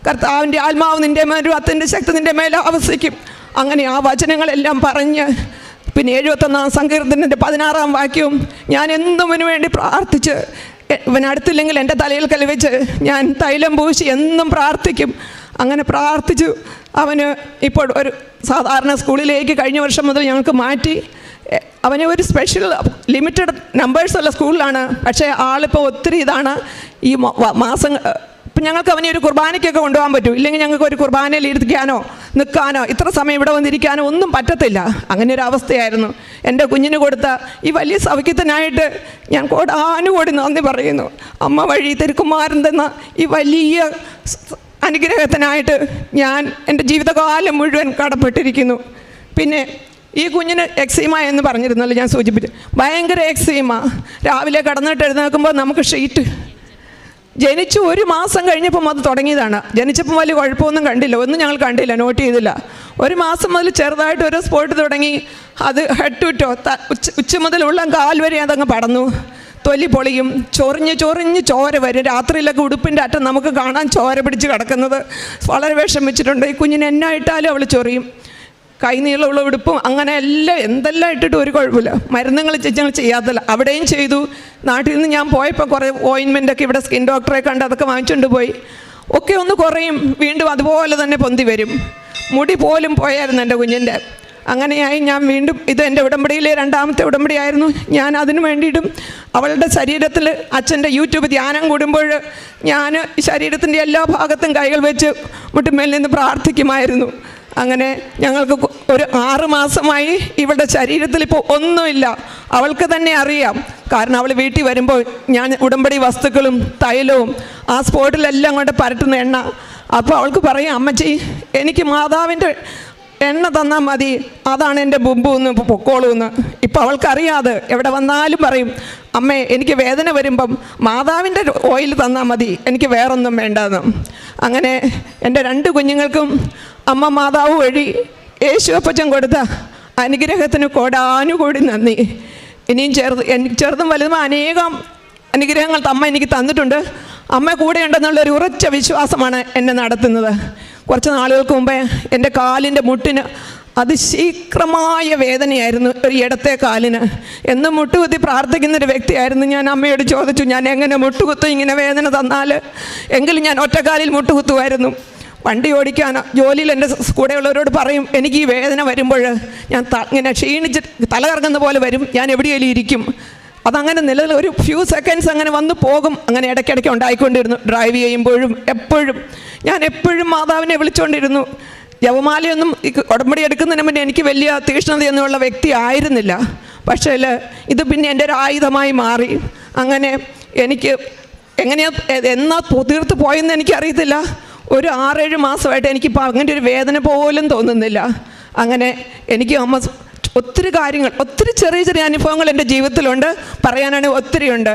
കർത്താവിൻ്റെ ആത്മാവ് നിൻ്റെ മേൽ വരും, അത്യുന്നതൻ്റെ ശക്തി നിൻ്റെ മേൽ ആവസിക്കും. അങ്ങനെ ആ വചനങ്ങളെല്ലാം പറഞ്ഞ് പിന്നെ 71-ാം സങ്കീർത്തനത്തിൻ്റെ 16-ാം വാക്യവും ഞാൻ എന്നും ഇവന് വേണ്ടി പ്രാർത്ഥിച്ച്, ഇവനടുത്തില്ലെങ്കിൽ എൻ്റെ തലയിൽ കൽവെച്ച് ഞാൻ തൈലം പൂശി എന്നും പ്രാർത്ഥിക്കും. അങ്ങനെ പ്രാർത്ഥിച്ചു. അവന് ഇപ്പോൾ ഒരു സാധാരണ സ്കൂളിലേക്ക് കഴിഞ്ഞ വർഷം മുതൽ ഞങ്ങൾക്ക് മാറ്റി. അവനെ ഒരു സ്പെഷ്യൽ ലിമിറ്റഡ് നമ്പേഴ്സുള്ള സ്കൂളിലാണ്. പക്ഷേ ആളിപ്പോൾ ഒത്തിരി ഇതാണ്. ഈ മാസം ഇപ്പം ഞങ്ങൾക്ക് അവനെ ഒരു കുർബാനയ്ക്കൊക്കെ കൊണ്ടുപോകാൻ പറ്റും. ഇല്ലെങ്കിൽ ഞങ്ങൾക്ക് ഒരു കുർബാനയിൽ ഇരിക്കാനോ നിൽക്കാനോ ഇത്ര സമയം ഇവിടെ വന്നിരിക്കാനോ ഒന്നും പറ്റത്തില്ല. അങ്ങനെ ഒരു അവസ്ഥയായിരുന്നു. എൻ്റെ കുഞ്ഞിന് കൊടുത്ത ഈ വലിയ സൗഖ്യത്തിനായിട്ട് ഞാൻ കോടാനുകോടി നന്ദി പറയുന്നു. അമ്മ വഴി തിരുക്കുമാരൻ തന്ന ഈ വലിയ അനുഗ്രഹത്തിനായിട്ട് ഞാൻ എൻ്റെ ജീവിതകാലം മുഴുവൻ കടപ്പെട്ടിരിക്കുന്നു. പിന്നെ ഈ കുഞ്ഞിന് എക്സീമ എന്ന് പറഞ്ഞിരുന്നല്ലോ, ഞാൻ സൂചിപ്പിച്ചു. ഭയങ്കര എക്സീമ. രാവിലെ കടന്നിട്ട് എഴുന്നേൽക്കുമ്പോൾ നമുക്ക് ഷീറ്റ്. ജനിച്ച് 1 മാസം കഴിഞ്ഞപ്പം അത് തുടങ്ങിയതാണ്. ജനിച്ചപ്പം വലിയ കുഴപ്പമൊന്നും കണ്ടില്ല, ഒന്നും ഞങ്ങൾ കണ്ടില്ല, നോട്ട് ചെയ്തില്ല. 1 മാസം മുതൽ ചെറുതായിട്ട് ഓരോ സ്പോട്ട് തുടങ്ങി. അത് ഹെഡ് ടു ടോ, ഉച്ച മുതൽ ഉള്ള കാൽ വരെ അതങ്ങ് പടന്നു. തൊലി പൊളിയും, ചൊറിഞ്ഞ് ചോര വരും. രാത്രിയിലൊക്കെ ഉടുപ്പിൻ്റെ അറ്റം നമുക്ക് കാണാൻ ചോര പിടിച്ച് കിടക്കുന്നത്. വളരെ വിഷമിച്ചിട്ടുണ്ട്. ഈ കുഞ്ഞിന് എന്നായിട്ടാലും അവൾ ചൊറിയും. കൈനീളമുള്ള ഉടുപ്പും അങ്ങനെ എല്ലാം എന്തെല്ലാം ഇട്ടിട്ട് ഒരു കുഴപ്പമില്ല. മരുന്നുകൾ ഞങ്ങൾ ചെയ്യാത്തില്ല. അവിടെയും ചെയ്തു. നാട്ടിൽ നിന്ന് ഞാൻ പോയപ്പോൾ കുറേ ഓയിൻമെൻറ്റൊക്കെ ഇവിടെ സ്കിൻ ഡോക്ടറെ കണ്ട് അതൊക്കെ വാങ്ങിച്ചുകൊണ്ട് പോയി. ഒക്കെ ഒന്ന് കുറയും, വീണ്ടും അതുപോലെ തന്നെ പൊന്തി വരും. മുടി പോലും പോയായിരുന്നു എൻ്റെ കുഞ്ഞിൻ്റെ. അങ്ങനെയായി ഞാൻ വീണ്ടും, ഇത് എൻ്റെ ഉടമ്പടിയിലെ 2ാമത്തെ ഉടമ്പടിയായിരുന്നു. ഞാൻ അതിനു വേണ്ടിയിട്ടും അവളുടെ ശരീരത്തിൽ അച്ഛൻ്റെ യൂട്യൂബ് ധ്യാനം കൂടുമ്പോൾ ഞാൻ ശരീരത്തിൻ്റെ എല്ലാ ഭാഗത്തും കൈകൾ വെച്ച് മുട്ടുമേൽ നിന്ന് പ്രാർത്ഥിക്കുമായിരുന്നു. അങ്ങനെ ഞങ്ങൾക്ക് ഒരു 6 മാസമായി ഇവളുടെ ശരീരത്തിൽ ഇപ്പോൾ ഒന്നുമില്ല. അവൾക്ക് തന്നെ അറിയാം. കാരണം അവൾ വീട്ടിൽ വരുമ്പോൾ ഞാൻ ഉടമ്പടി വസ്തുക്കളും തൈലവും ആ സ്പോട്ടിലെല്ലാം കൊണ്ട് പരട്ടുന്ന എണ്ണ. അപ്പോൾ അവൾക്ക് പറയും, അമ്മച്ചി എനിക്ക് മാതാവിൻ്റെ എണ്ണ തന്നാൽ മതി, അതാണ് എൻ്റെ ബുമ്പൂന്ന് പൊക്കോളൂന്ന്. ഇപ്പോൾ അവൾക്കറിയാതെ എവിടെ വന്നാലും പറയും, അമ്മേ എനിക്ക് വേദന വരുമ്പം മാതാവിൻ്റെ ഓയിൽ തന്നാൽ മതി, എനിക്ക് വേറൊന്നും വേണ്ടെന്ന്. അങ്ങനെ എൻ്റെ 2 കുഞ്ഞുങ്ങൾക്കും അമ്മ മാതാവ് വഴി യേശുവപ്പച്ചൻ കൊടുത്ത അനുഗ്രഹത്തിന് കോടാനുകൂടി നന്ദി. ഇനിയും ചെറുതും വലുതും അനേകം അനുഗ്രഹങ്ങൾ അമ്മ എനിക്ക് തന്നിട്ടുണ്ട്. അമ്മ കൂടെ ഉണ്ടെന്നുള്ളൊരു ഉറച്ച വിശ്വാസമാണ് എന്നെ നടത്തുന്നത്. കുറച്ച് നാളുകൾക്ക് മുമ്പേ എൻ്റെ കാലിൻ്റെ മുട്ടിന് അതിശീഘ്രമായ വേദനയായിരുന്നു. ഒരു ഇടത്തെ കാലിന്. എന്നും മുട്ടുകുത്തി പ്രാർത്ഥിക്കുന്നൊരു വ്യക്തിയായിരുന്നു ഞാൻ. അമ്മയോട് ചോദിച്ചു, ഞാൻ എങ്ങനെ മുട്ടുകുത്തും ഇങ്ങനെ വേദന തന്നാൽ? എങ്കിലും ഞാൻ ഒറ്റക്കാലിൽ മുട്ടുകുത്തുമായിരുന്നു. വണ്ടി ഓടിക്കാൻ ജോലിയിൽ എൻ്റെ കൂടെയുള്ളവരോട് പറയും, എനിക്ക് ഈ വേദന വരുമ്പോൾ ഞാൻ ഇങ്ങനെ ക്ഷീണിച്ച് തലകറങ്ങുന്ന പോലെ വരും, ഞാൻ എവിടെയെങ്കിലും ഇരിക്കും. അതങ്ങനെ നിലനിൽ ഒരു ഫ്യൂ സെക്കൻഡ്സ് അങ്ങനെ വന്ന് പോകും. അങ്ങനെ ഇടയ്ക്കിടയ്ക്ക് ഉണ്ടായിക്കൊണ്ടിരുന്നു. ഡ്രൈവ് ചെയ്യുമ്പോഴും എപ്പോഴും ഞാൻ എപ്പോഴും മാതാവിനെ വിളിച്ചുകൊണ്ടിരുന്നു. ജപമാലയൊന്നും ഉടമ്പടി എടുക്കുന്നതിന് മുന്നേ എനിക്ക് വലിയ തീക്ഷ്ണതയൊന്നുമുള്ള വ്യക്തി ആയിരുന്നില്ല. പക്ഷേ ഇത് പിന്നെ എൻ്റെ ഒരു ആയുധമായി മാറി. അങ്ങനെ എനിക്ക് എന്നാ തീർത്ത് പോയെന്ന് എനിക്കറിയത്തില്ല. ഒരു 6-7 മാസമായിട്ട് എനിക്കിപ്പോൾ അങ്ങനെ ഒരു വേദന പോലും തോന്നുന്നില്ല. അങ്ങനെ എനിക്ക് അമ്മ ഒത്തിരി കാര്യങ്ങൾ, ഒത്തിരി ചെറിയ ചെറിയ അനുഭവങ്ങൾ എൻ്റെ ജീവിതത്തിലുണ്ട്. പറയാനാണെങ്കിൽ ഒത്തിരിയുണ്ട്.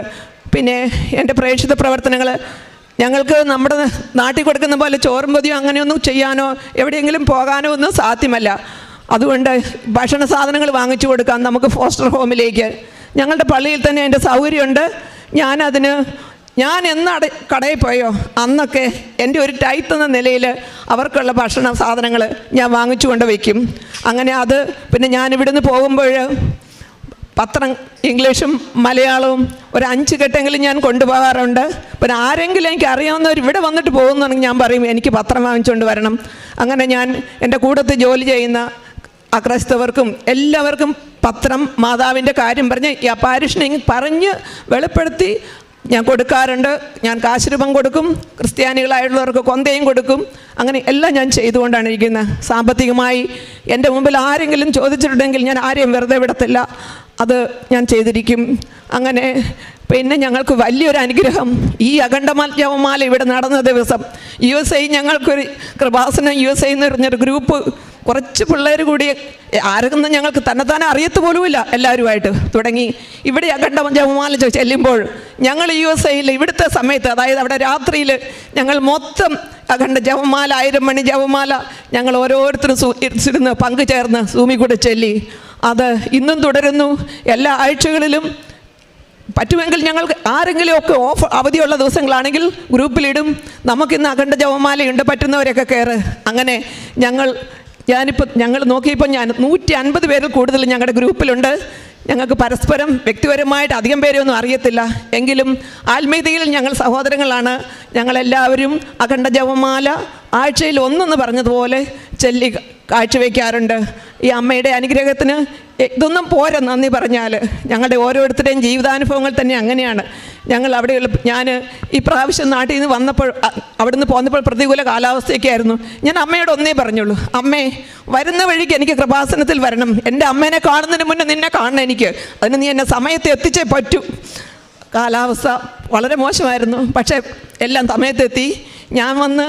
പിന്നെ എൻ്റെ പ്രേക്ഷിത പ്രവർത്തനങ്ങൾ ഞങ്ങൾക്ക് നമ്മുടെ നാട്ടിൽ കൊടുക്കുന്ന പോലെ ചോറും പൊതിയോ അങ്ങനെയൊന്നും ചെയ്യാനോ എവിടെയെങ്കിലും പോകാനോ ഒന്നും സാധ്യമല്ല. അതുകൊണ്ട് ഭക്ഷണ സാധനങ്ങൾ വാങ്ങിച്ചു കൊടുക്കാം നമുക്ക് ഫോസ്റ്റർ ഹോമിലേക്ക്. ഞങ്ങളുടെ പള്ളിയിൽ തന്നെ അതിൻ്റെ സൗകര്യമുണ്ട്. ഞാൻ എന്ന് കടയിൽ പോയോ അന്നൊക്കെ എൻ്റെ ഒരു ടൈത്ത് എന്ന നിലയിൽ അവർക്കുള്ള ഭക്ഷണ സാധനങ്ങൾ ഞാൻ വാങ്ങിച്ചു കൊണ്ട് വയ്ക്കും. അങ്ങനെ അത് പിന്നെ ഞാനിവിടുന്ന് പോകുമ്പോൾ പത്രം ഇംഗ്ലീഷും മലയാളവും ഒരു 5 കെട്ടെങ്കിലും ഞാൻ കൊണ്ടുപോകാറുണ്ട്. പിന്നെ ആരെങ്കിലും എനിക്ക് അറിയാവുന്നവർ ഇവിടെ വന്നിട്ട് പോകുന്നുണ്ടെങ്കിൽ ഞാൻ പറയും എനിക്ക് പത്രം വാങ്ങിച്ചുകൊണ്ട് വരണം. അങ്ങനെ ഞാൻ എൻ്റെ കൂട്ടത്തിൽ ജോലി ചെയ്യുന്ന അക്രൈസ്തവർക്കും എല്ലാവർക്കും പത്രം മാതാവിൻ്റെ കാര്യം പറഞ്ഞ് ഈ പാരിഷിനെ പറഞ്ഞ് വെളിപ്പെടുത്തി ഞാൻ കൊടുക്കാറുണ്ട്. ഞാൻ കാശുരൂപം കൊടുക്കും, ക്രിസ്ത്യാനികളായിട്ടുള്ളവർക്ക് കൊന്തയും കൊടുക്കും. അങ്ങനെ എല്ലാം ഞാൻ ചെയ്തുകൊണ്ടാണ് ഇരിക്കുന്നത്. സാമ്പത്തികമായി എൻ്റെ മുമ്പിൽ ആരെങ്കിലും ചോദിച്ചിട്ടുണ്ടെങ്കിൽ ഞാൻ ആരെയും വെറുതെ വിടത്തില്ല, അത് ഞാൻ ചെയ്തിരിക്കും. അങ്ങനെ പിന്നെ ഞങ്ങൾക്ക് വലിയൊരു അനുഗ്രഹം ഈ അഖണ്ഡമാല ജപമാല ഇവിടെ നടന്ന ദിവസം USA ഞങ്ങൾക്കൊരു കൃപാസനം USA എന്ന് പറഞ്ഞൊരു ഗ്രൂപ്പ് കുറച്ച് പിള്ളേർ കൂടി ആരെന്ന് ഞങ്ങൾക്ക് തന്നെത്താനെ അറിയത്ത് പോലുമില്ല എല്ലാവരുമായിട്ട് തുടങ്ങി ഇവിടെ അഖണ്ഡ ജപമാല ചെല്ലുമ്പോൾ ഞങ്ങൾ USA ഇവിടുത്തെ സമയത്ത്, അതായത് അവിടെ രാത്രിയിൽ ഞങ്ങൾ മൊത്തം അഖണ്ഡ ജപമാല 1000 മണി ജപമാല ഞങ്ങൾ ഓരോരുത്തരും പങ്കുചേർന്ന് സൂമി കൂടെ ചൊല്ലി. അത് ഇന്നും തുടരുന്നു. എല്ലാ ആഴ്ചകളിലും പറ്റുമെങ്കിൽ ഞങ്ങൾ ആരെങ്കിലുമൊക്കെ അവധിയുള്ള ദിവസങ്ങളാണെങ്കിൽ ഗ്രൂപ്പിലിടും. നമുക്കിന്ന് അഖണ്ഡ ജപമാലയുണ്ട്, പറ്റുന്നവരൊക്കെ കയറ്. അങ്ങനെ ഞങ്ങൾ നോക്കിയപ്പോൾ 150 പേരിൽ കൂടുതൽ ഞങ്ങളുടെ ഗ്രൂപ്പിലുണ്ട്. ഞങ്ങൾക്ക് പരസ്പരം വ്യക്തിപരമായിട്ട് അധികം പേരെയൊന്നും അറിയത്തില്ല, എങ്കിലും ആത്മീയതയിൽ ഞങ്ങൾ സഹോദരങ്ങളാണ്. ഞങ്ങളെല്ലാവരും അഖണ്ഡ ജപമാല ആഴ്ചയിൽ 1 പറഞ്ഞതുപോലെ ചൊല്ലി കാഴ്ചവെക്കാറുണ്ട്. ഈ അമ്മയുടെ അനുഗ്രഹത്തിന് ഇതൊന്നും പോരാ നന്ദി പറഞ്ഞാൽ. ഞങ്ങളുടെ ഓരോരുത്തരുടെയും ജീവിതാനുഭവങ്ങൾ തന്നെ അങ്ങനെയാണ്. ഞാൻ ഈ പ്രാവശ്യം നാട്ടിൽ നിന്ന് വന്നപ്പോൾ അവിടുന്ന് പോന്നപ്പോൾ പ്രതികൂല കാലാവസ്ഥയൊക്കെ ആയിരുന്നു. ഞാൻ അമ്മയോട് ഒന്നേ പറഞ്ഞുള്ളൂ, അമ്മേ വരുന്ന വഴിക്ക് എനിക്ക് കൃപാസനത്തിൽ വരണം. എൻ്റെ അമ്മേനെ കാണുന്നതിന് മുന്നേ നിന്നെ കാണണം എനിക്ക്. അതിന് നീ എന്നെ സമയത്ത് എത്തിച്ചേ പറ്റൂ. കാലാവസ്ഥ വളരെ മോശമായിരുന്നു, പക്ഷേ എല്ലാം സമയത്തെത്തി. ഞാൻ വന്ന്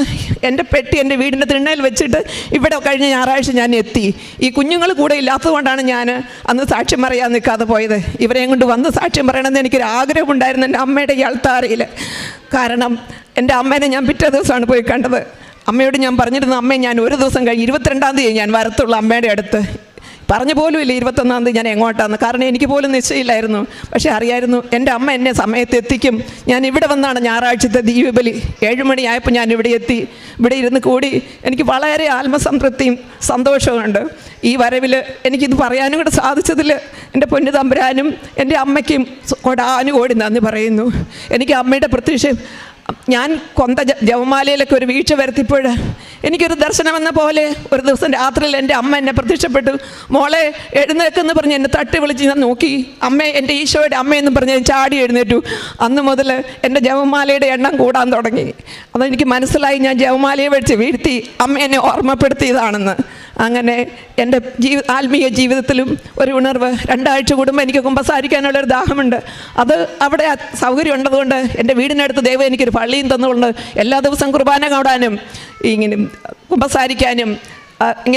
എൻ്റെ പെട്ടി എൻ്റെ വീടിൻ്റെ തിണ്ണയിൽ വെച്ചിട്ട് ഇവിടെ കഴിഞ്ഞ ഞായറാഴ്ച ഞാൻ എത്തി. ഈ കുഞ്ഞുങ്ങൾ കൂടെ ഇല്ലാത്തതുകൊണ്ടാണ് ഞാൻ അന്ന് സാക്ഷ്യം പറയാൻ നിൽക്കാതെ പോയത്. ഇവരെയും കൊണ്ട് വന്ന് സാക്ഷ്യം പറയണമെന്ന് എനിക്കൊരു ആഗ്രഹമുണ്ടായിരുന്നു എൻ്റെ അമ്മയുടെ ഈ അൾത്താരയിൽ. കാരണം എൻ്റെ അമ്മേനെ ഞാൻ പിറ്റേ ദിവസമാണ് പോയി കണ്ടത്. അമ്മയോട് ഞാൻ പറഞ്ഞിരുന്നു, അമ്മേ ഞാൻ ഒരു ദിവസം കഴിഞ്ഞ് 22-ാം തീയതി ഞാൻ വരത്തുള്ളൂ അമ്മയുടെ അടുത്ത്. പറഞ്ഞു പോലും ഇല്ല 21-ാം തീയതി ഞാൻ എങ്ങോട്ടാന്ന്. കാരണം എനിക്ക് പോലും നിശ്ചയമില്ലായിരുന്നു. പക്ഷേ അറിയായിരുന്നു എൻ്റെ അമ്മ എന്നെ സമയത്ത് എത്തിക്കും. ഞാൻ ഇവിടെ വന്നാണ് ഞായറാഴ്ചത്തെ ദീപബലി 7 മണിയായപ്പോൾ ഞാൻ ഇവിടെ എത്തി. ഇവിടെ ഇരുന്ന് കൂടി എനിക്ക് വളരെ ആത്മസംതൃപ്തിയും സന്തോഷവുമുണ്ട്. ഈ വരവിൽ എനിക്കിത് പറയാനും കൂടെ സാധിച്ചതിൽ എൻ്റെ പൊന്നു തമ്പുരാനും എൻ്റെ അമ്മയ്ക്കും കോടാനുകോടി നന്ദി പറയുന്നു. എനിക്ക് അമ്മയുടെ പ്രത്യക്ഷം ഞാൻ കൊന്ത ജപമാലയിലൊക്കെ ഒരു വീഴ്ച വരുത്തിയപ്പോൾ എനിക്കൊരു ദർശനമെന്ന പോലെ ഒരു ദിവസം രാത്രിയിൽ എൻ്റെ അമ്മ എന്നെ പ്രത്യക്ഷപ്പെട്ടു. മോളെ എഴുന്നേക്കെന്ന് പറഞ്ഞ് എന്നെ തട്ടി വിളിച്ച് ഞാൻ നോക്കി. അമ്മേ, എൻ്റെ ഈശോയുടെ അമ്മയെന്നും പറഞ്ഞ് ഞാൻ ചാടി എഴുന്നേറ്റു. അന്ന് മുതൽ എൻ്റെ ജപമാലയുടെ എണ്ണം കൂടാൻ തുടങ്ങി. അതെനിക്ക് മനസ്സിലായി, ഞാൻ ജപമാലയെ വെച്ച് വീഴ്ത്തി അമ്മ എന്നെ ഓർമ്മപ്പെടുത്തിയതാണെന്ന്. അങ്ങനെ എൻ്റെ ആത്മീയ ജീവിതത്തിലും ഒരു ഉണർവ്. 2 ആഴ്ച കൂടുമ്പോൾ എനിക്ക് കുമ്പസാരിക്കാനുള്ളൊരു ദാഹമുണ്ട്. അത് അവിടെ സൗകര്യം ഉള്ളതുകൊണ്ട് എൻ്റെ വീടിനടുത്ത് ദൈവം എനിക്കൊരു പള്ളിയും തന്നുകൊണ്ട് എല്ലാ ദിവസവും കുർബാന കാണാനും ഇങ്ങനെ കുമ്പസാരിക്കാനും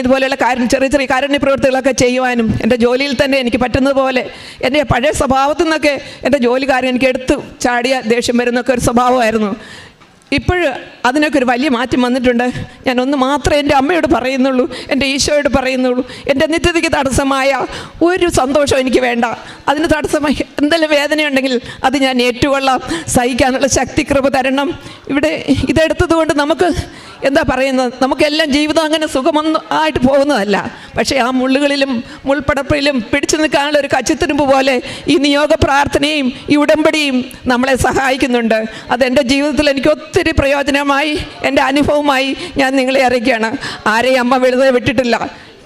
ഇതുപോലെയുള്ള ചെറിയ ചെറിയ കാരുണ്യ പ്രവൃത്തികളൊക്കെ ചെയ്യുവാനും എൻ്റെ ജോലിയിൽ തന്നെ എനിക്ക് പറ്റുന്നത് പോലെ എൻ്റെ പഴയ സ്വഭാവത്തിൽ നിന്നൊക്കെ എൻ്റെ ജോലിക്കാരൻ എനിക്ക് എടുത്ത് ചാടിയ ദേഷ്യം വരുന്നൊക്കെ ഒരു സ്വഭാവമായിരുന്നു. ഇപ്പോഴും അതിനൊക്കെ ഒരു വലിയ മാറ്റം വന്നിട്ടുണ്ട്. ഞാൻ ഒന്ന് മാത്രമേ എൻ്റെ അമ്മയോട് പറയുന്നുള്ളൂ, എൻ്റെ ഈശോയോട് പറയുന്നുള്ളൂ. എൻ്റെ നിത്യതയ്ക്ക് തടസ്സമായ ഒരു സന്തോഷം എനിക്ക് വേണ്ട. അതിന് തടസ്സമായി എന്തെങ്കിലും വേദനയുണ്ടെങ്കിൽ അത് ഞാൻ ഏറ്റുകൊള്ളാം. സഹിക്കാനുള്ള ശക്തി കൃപ തരണം. ഇവിടെ ഇതെടുത്തത് കൊണ്ട് നമുക്ക് എന്താ പറയുന്നത്, നമുക്കെല്ലാം ജീവിതം അങ്ങനെ സുഖമൊന്നും ആയിട്ട് പോകുന്നതല്ല. പക്ഷേ ആ മുള്ളുകളിലും മുൾപ്പടപ്പിലും പിടിച്ചു നിൽക്കാനുള്ള ഒരു കച്ചിത്തുരുമ്പ് പോലെ ഈ നിയോഗ പ്രാർത്ഥനയും ഈ ഉടമ്പടിയും നമ്മളെ സഹായിക്കുന്നുണ്ട്. അതെൻ്റെ ജീവിതത്തിൽ എനിക്ക് ഒത്തിരി പ്രയോജനമായി, എൻ്റെ അനുഭവമായി ഞാൻ നിങ്ങളെ അറിയിക്കുകയാണ്. ആരെയും അമ്മ വെറുതെ വിട്ടിട്ടില്ല.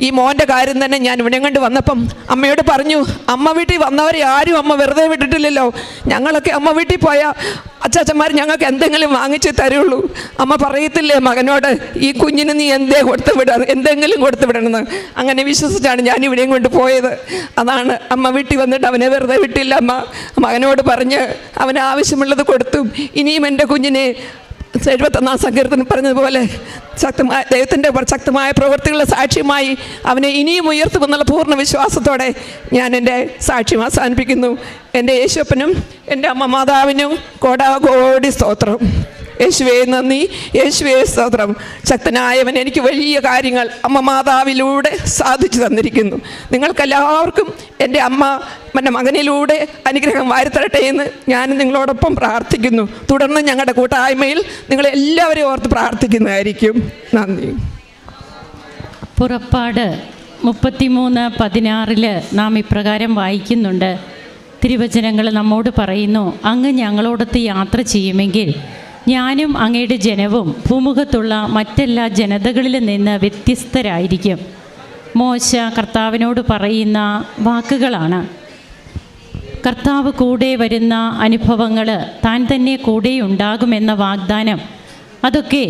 ഈ മോൻ്റെ കാര്യം തന്നെ ഞാൻ ഇവിടെ കണ്ട് വന്നപ്പം അമ്മയോട് പറഞ്ഞു, അമ്മ വീട്ടിൽ വന്നവരെ ആരും അമ്മ വെറുതെ വിട്ടിട്ടില്ലല്ലോ. ഞങ്ങളൊക്കെ അമ്മ വീട്ടിൽ പോയാൽ അച്ചാച്ചന്മാർ ഞങ്ങൾക്ക് എന്തെങ്കിലും വാങ്ങിച്ച് തരുള്ളൂ. അമ്മ പറയത്തില്ലേ മകനോട്, ഈ കുഞ്ഞിന് നീ എന്തെങ്കിലും കൊടുത്തു വിടണമെന്ന്. അങ്ങനെ വിശ്വസിച്ചാണ് ഞാൻ ഇവിടെയും കൊണ്ട് പോയത്. അതാണ് അമ്മ വീട്ടിൽ വന്നിട്ട് അവനെ വെറുതെ വിട്ടില്ല. അമ്മ മകനോട് പറഞ്ഞ് അവന് ആവശ്യമുള്ളത് കൊടുത്തു. ഇനിയും എൻ്റെ കുഞ്ഞിനെ 71 സങ്കീർത്തനം പറഞ്ഞതുപോലെ ദൈവത്തിൻ്റെ ശക്തമായ പ്രവൃത്തികളുടെ സാക്ഷ്യമായി അവനെ ഇനിയും ഉയർത്തുമെന്നുള്ള പൂർണ്ണ വിശ്വാസത്തോടെ ഞാൻ എൻ്റെ സാക്ഷ്യം അവസാനിപ്പിക്കുന്നു. എൻ്റെ യേശുപ്പനും എൻ്റെ അമ്മ മാതാവിനും കോടാകോടി സ്തോത്രം. യേശുവേ നന്ദി, യേശുവേ സ്തോത്രം. ശക്തനായവൻ എനിക്ക് വലിയ കാര്യങ്ങൾ അമ്മ മാതാവിലൂടെ സാധിച്ചു തന്നിരിക്കുന്നു. നിങ്ങൾക്കെല്ലാവർക്കും എൻ്റെ അമ്മ എൻ്റെ മകനിലൂടെ അനുഗ്രഹം വാരിത്തരട്ടെ എന്ന് ഞാൻ നിങ്ങളോടൊപ്പം പ്രാർത്ഥിക്കുന്നു. തുടർന്ന് ഞങ്ങളുടെ കൂട്ടായ്മയിൽ നിങ്ങളെല്ലാവരെയും ഓർത്ത് പ്രാർത്ഥിക്കുന്നതായിരിക്കും. നന്ദി. പുറപ്പാട് 33:16 നാം ഇപ്രകാരം വായിക്കുന്നുണ്ട്. തിരുവചനങ്ങൾ നമ്മോട് പറയുന്നു, അങ്ങ് ഞങ്ങളോടൊത്ത് യാത്ര ചെയ്യുമെങ്കിൽ ഞാനും അങ്ങയുടെ ജനവും ഭൂമുഖത്തുള്ള മറ്റെല്ലാ ജനതകളിൽ നിന്ന് വ്യത്യസ്തരായിരിക്കും. മോശ കർത്താവിനോട് പറയുന്ന വാക്കുകളാണ്. കർത്താവ് കൂടെ വരുന്ന അനുഭവങ്ങൾ, താൻ തന്നെ കൂടെ ഉണ്ടാകുമെന്ന വാഗ്ദാനം, അതൊക്കെ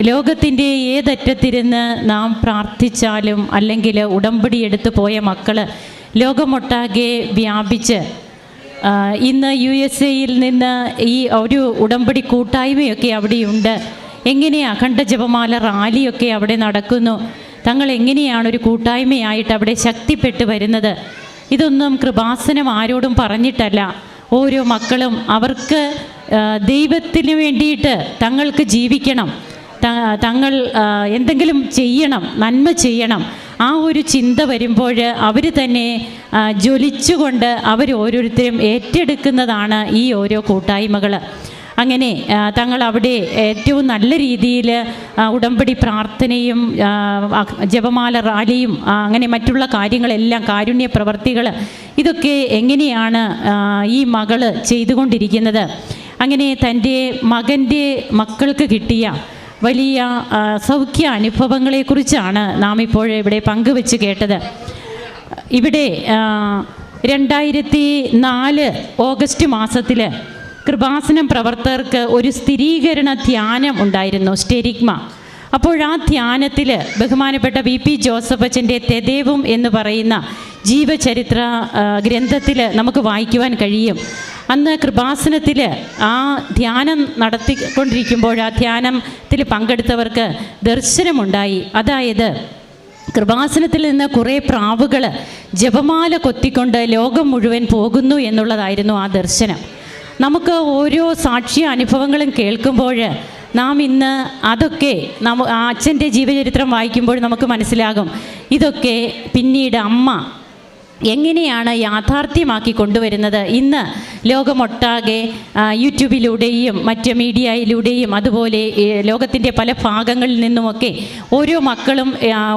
ലോകത്തിൻ്റെ ഏതറ്റത്തിരുന്ന് നാം പ്രാർത്ഥിച്ചാലും അല്ലെങ്കിൽ ഉടമ്പടി എടുത്തു പോയ മക്കൾ ലോകമൊട്ടാകെ വ്യാപിച്ച് ഇന്ന് USA-യിൽ നിന്ന് ഈ ഒരു ഉടമ്പടി കൂട്ടായ്മയൊക്കെ അവിടെയുണ്ട്. എങ്ങനെയാണ് അഖണ്ഡ ജപമാല റാലിയൊക്കെ അവിടെ നടക്കുന്നു. തങ്ങൾ എങ്ങനെയാണ് ഒരു കൂട്ടായ്മയായിട്ട് അവിടെ ശക്തിപ്പെട്ട് വരുന്നത്. ഇതൊന്നും കൃപാസനം ആരോടും പറഞ്ഞിട്ടല്ല. ഓരോ മക്കളും അവർക്ക് ദൈവത്തിന് വേണ്ടിയിട്ട് തങ്ങൾക്ക് ജീവിക്കണം, തങ്ങൾ എന്തെങ്കിലും ചെയ്യണം, നന്മ ചെയ്യണം, ആ ഒരു ചിന്ത വരുമ്പോൾ അവർ തന്നെ ജ്വലിച്ചുകൊണ്ട് ഓരോരുത്തരും ഏറ്റെടുക്കുന്നതാണ് ഈ ഓരോ കൂട്ടായ്മകൾ. അങ്ങനെ തങ്ങൾ അവിടെ ഏറ്റവും നല്ല രീതിയിൽ ഉടമ്പടി പ്രാർത്ഥനയും ജപമാല റാലിയും അങ്ങനെ മറ്റുള്ള കാര്യങ്ങളെല്ലാം, കാരുണ്യ പ്രവർത്തികൾ, ഇതൊക്കെ എങ്ങനെയാണ് ഈ മകൾ ചെയ്തുകൊണ്ടിരിക്കുന്നത്. അങ്ങനെ തൻ്റെ മക്കൾക്ക് കിട്ടിയ വലിയ സൗഖ്യ അനുഭവങ്ങളെക്കുറിച്ചാണ് നാം ഇപ്പോൾ ഇവിടെ പങ്കുവെച്ച് കേട്ടത്. ഇവിടെ 2004 ഓഗസ്റ്റ് മാസത്തിൽ കൃപാസനം പ്രവർത്തകർക്ക് ഒരു സ്ഥിരീകരണ ധ്യാനം ഉണ്ടായിരുന്നു, സ്റ്റെരിഗ്മ. അപ്പോൾ ആ ധ്യാനത്തിൽ ബഹുമാനപ്പെട്ട VP ജോസഫ് അച്ഛൻ്റെ തെദേവും എന്ന് പറയുന്ന ജീവചരിത്ര ഗ്രന്ഥത്തിൽ നമുക്ക് വായിക്കുവാൻ കഴിയും. അന്ന് കൃപാസനത്തിൽ ആ ധ്യാനം നടത്തിക്കൊണ്ടിരിക്കുമ്പോൾ ആ ധ്യാനത്തിൽ പങ്കെടുത്തവർക്ക് ദർശനമുണ്ടായി. അതായത് കൃപാസനത്തിൽ നിന്ന് കുറേ പ്രാവുകൾ ജപമാല കൊത്തിക്കൊണ്ട് ലോകം മുഴുവൻ പോകുന്നു എന്നുള്ളതായിരുന്നു ആ ദർശനം. നമുക്ക് ഓരോ സാക്ഷ്യ അനുഭവങ്ങളും കേൾക്കുമ്പോൾ നാം ഇന്ന് അതൊക്കെ അച്ഛൻ്റെ ജീവചരിത്രം വായിക്കുമ്പോൾ നമുക്ക് മനസ്സിലാകും, ഇതൊക്കെ പിന്നീട് അമ്മ എങ്ങനെയാണ് യാഥാർത്ഥ്യമാക്കി കൊണ്ടുവരുന്നത്. ഇന്ന് ലോകമൊട്ടാകെ യൂട്യൂബിലൂടെയും മറ്റ് മീഡിയയിലൂടെയും അതുപോലെ ലോകത്തിൻ്റെ പല ഭാഗങ്ങളിൽ നിന്നുമൊക്കെ ഓരോ മക്കളും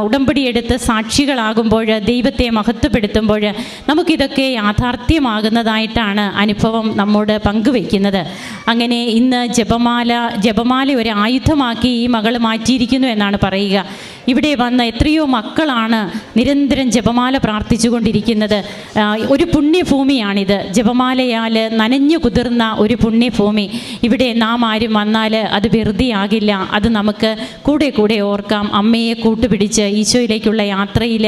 ഉടമ്പടിയെടുത്ത് സാക്ഷികളാകുമ്പോൾ, ദൈവത്തെ മഹത്വപ്പെടുത്തുമ്പോൾ നമുക്കിതൊക്കെ യാഥാർത്ഥ്യമാകുന്നതായിട്ടാണ് അനുഭവം നമ്മോട് പങ്കുവയ്ക്കുന്നത്. അങ്ങനെ ഇന്ന് ജപമാല ഒരു ആയുധമാക്കി ഈ മകൾ മാറ്റിയിരിക്കുന്നു എന്നാണ് പറയുക. ഇവിടെ വന്ന എത്രയോ മക്കളാണ് നിരന്തരം ജപമാല പ്രാർത്ഥിച്ചു കൊണ്ടിരിക്കുന്നത്. ഒരു പുണ്യഭൂമിയാണിത്. ജപമാലയാൽ നനഞ്ഞു കുതിർന്ന ഒരു പുണ്യഭൂമി. ഇവിടെ നാം ആരും വന്നാൽ അത് വെറുതെയാകില്ല. അത് നമുക്ക് കൂടെ ഓർക്കാം. അമ്മയെ കൂട്ടുപിടിച്ച് ഈശോയിലേക്കുള്ള യാത്രയിൽ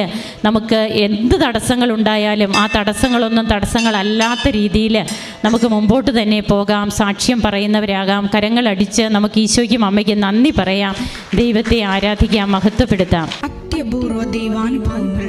നമുക്ക് എന്ത് തടസ്സങ്ങളുണ്ടായാലും ആ തടസ്സങ്ങളൊന്നും തടസ്സങ്ങളല്ലാത്ത രീതിയിൽ നമുക്ക് മുമ്പോട്ട് തന്നെ പോകാം, സാക്ഷ്യം പറയുന്നവരാകാം. കരങ്ങളടിച്ച് നമുക്ക് ഈശോയ്ക്കും അമ്മയ്ക്കും നന്ദി പറയാം, ദൈവത്തെ ആരാധിക്കാം, മഹത്വപ്പെടുത്താം. അത്യപൂർവ ദൈവാനുഭവങ്ങൾ.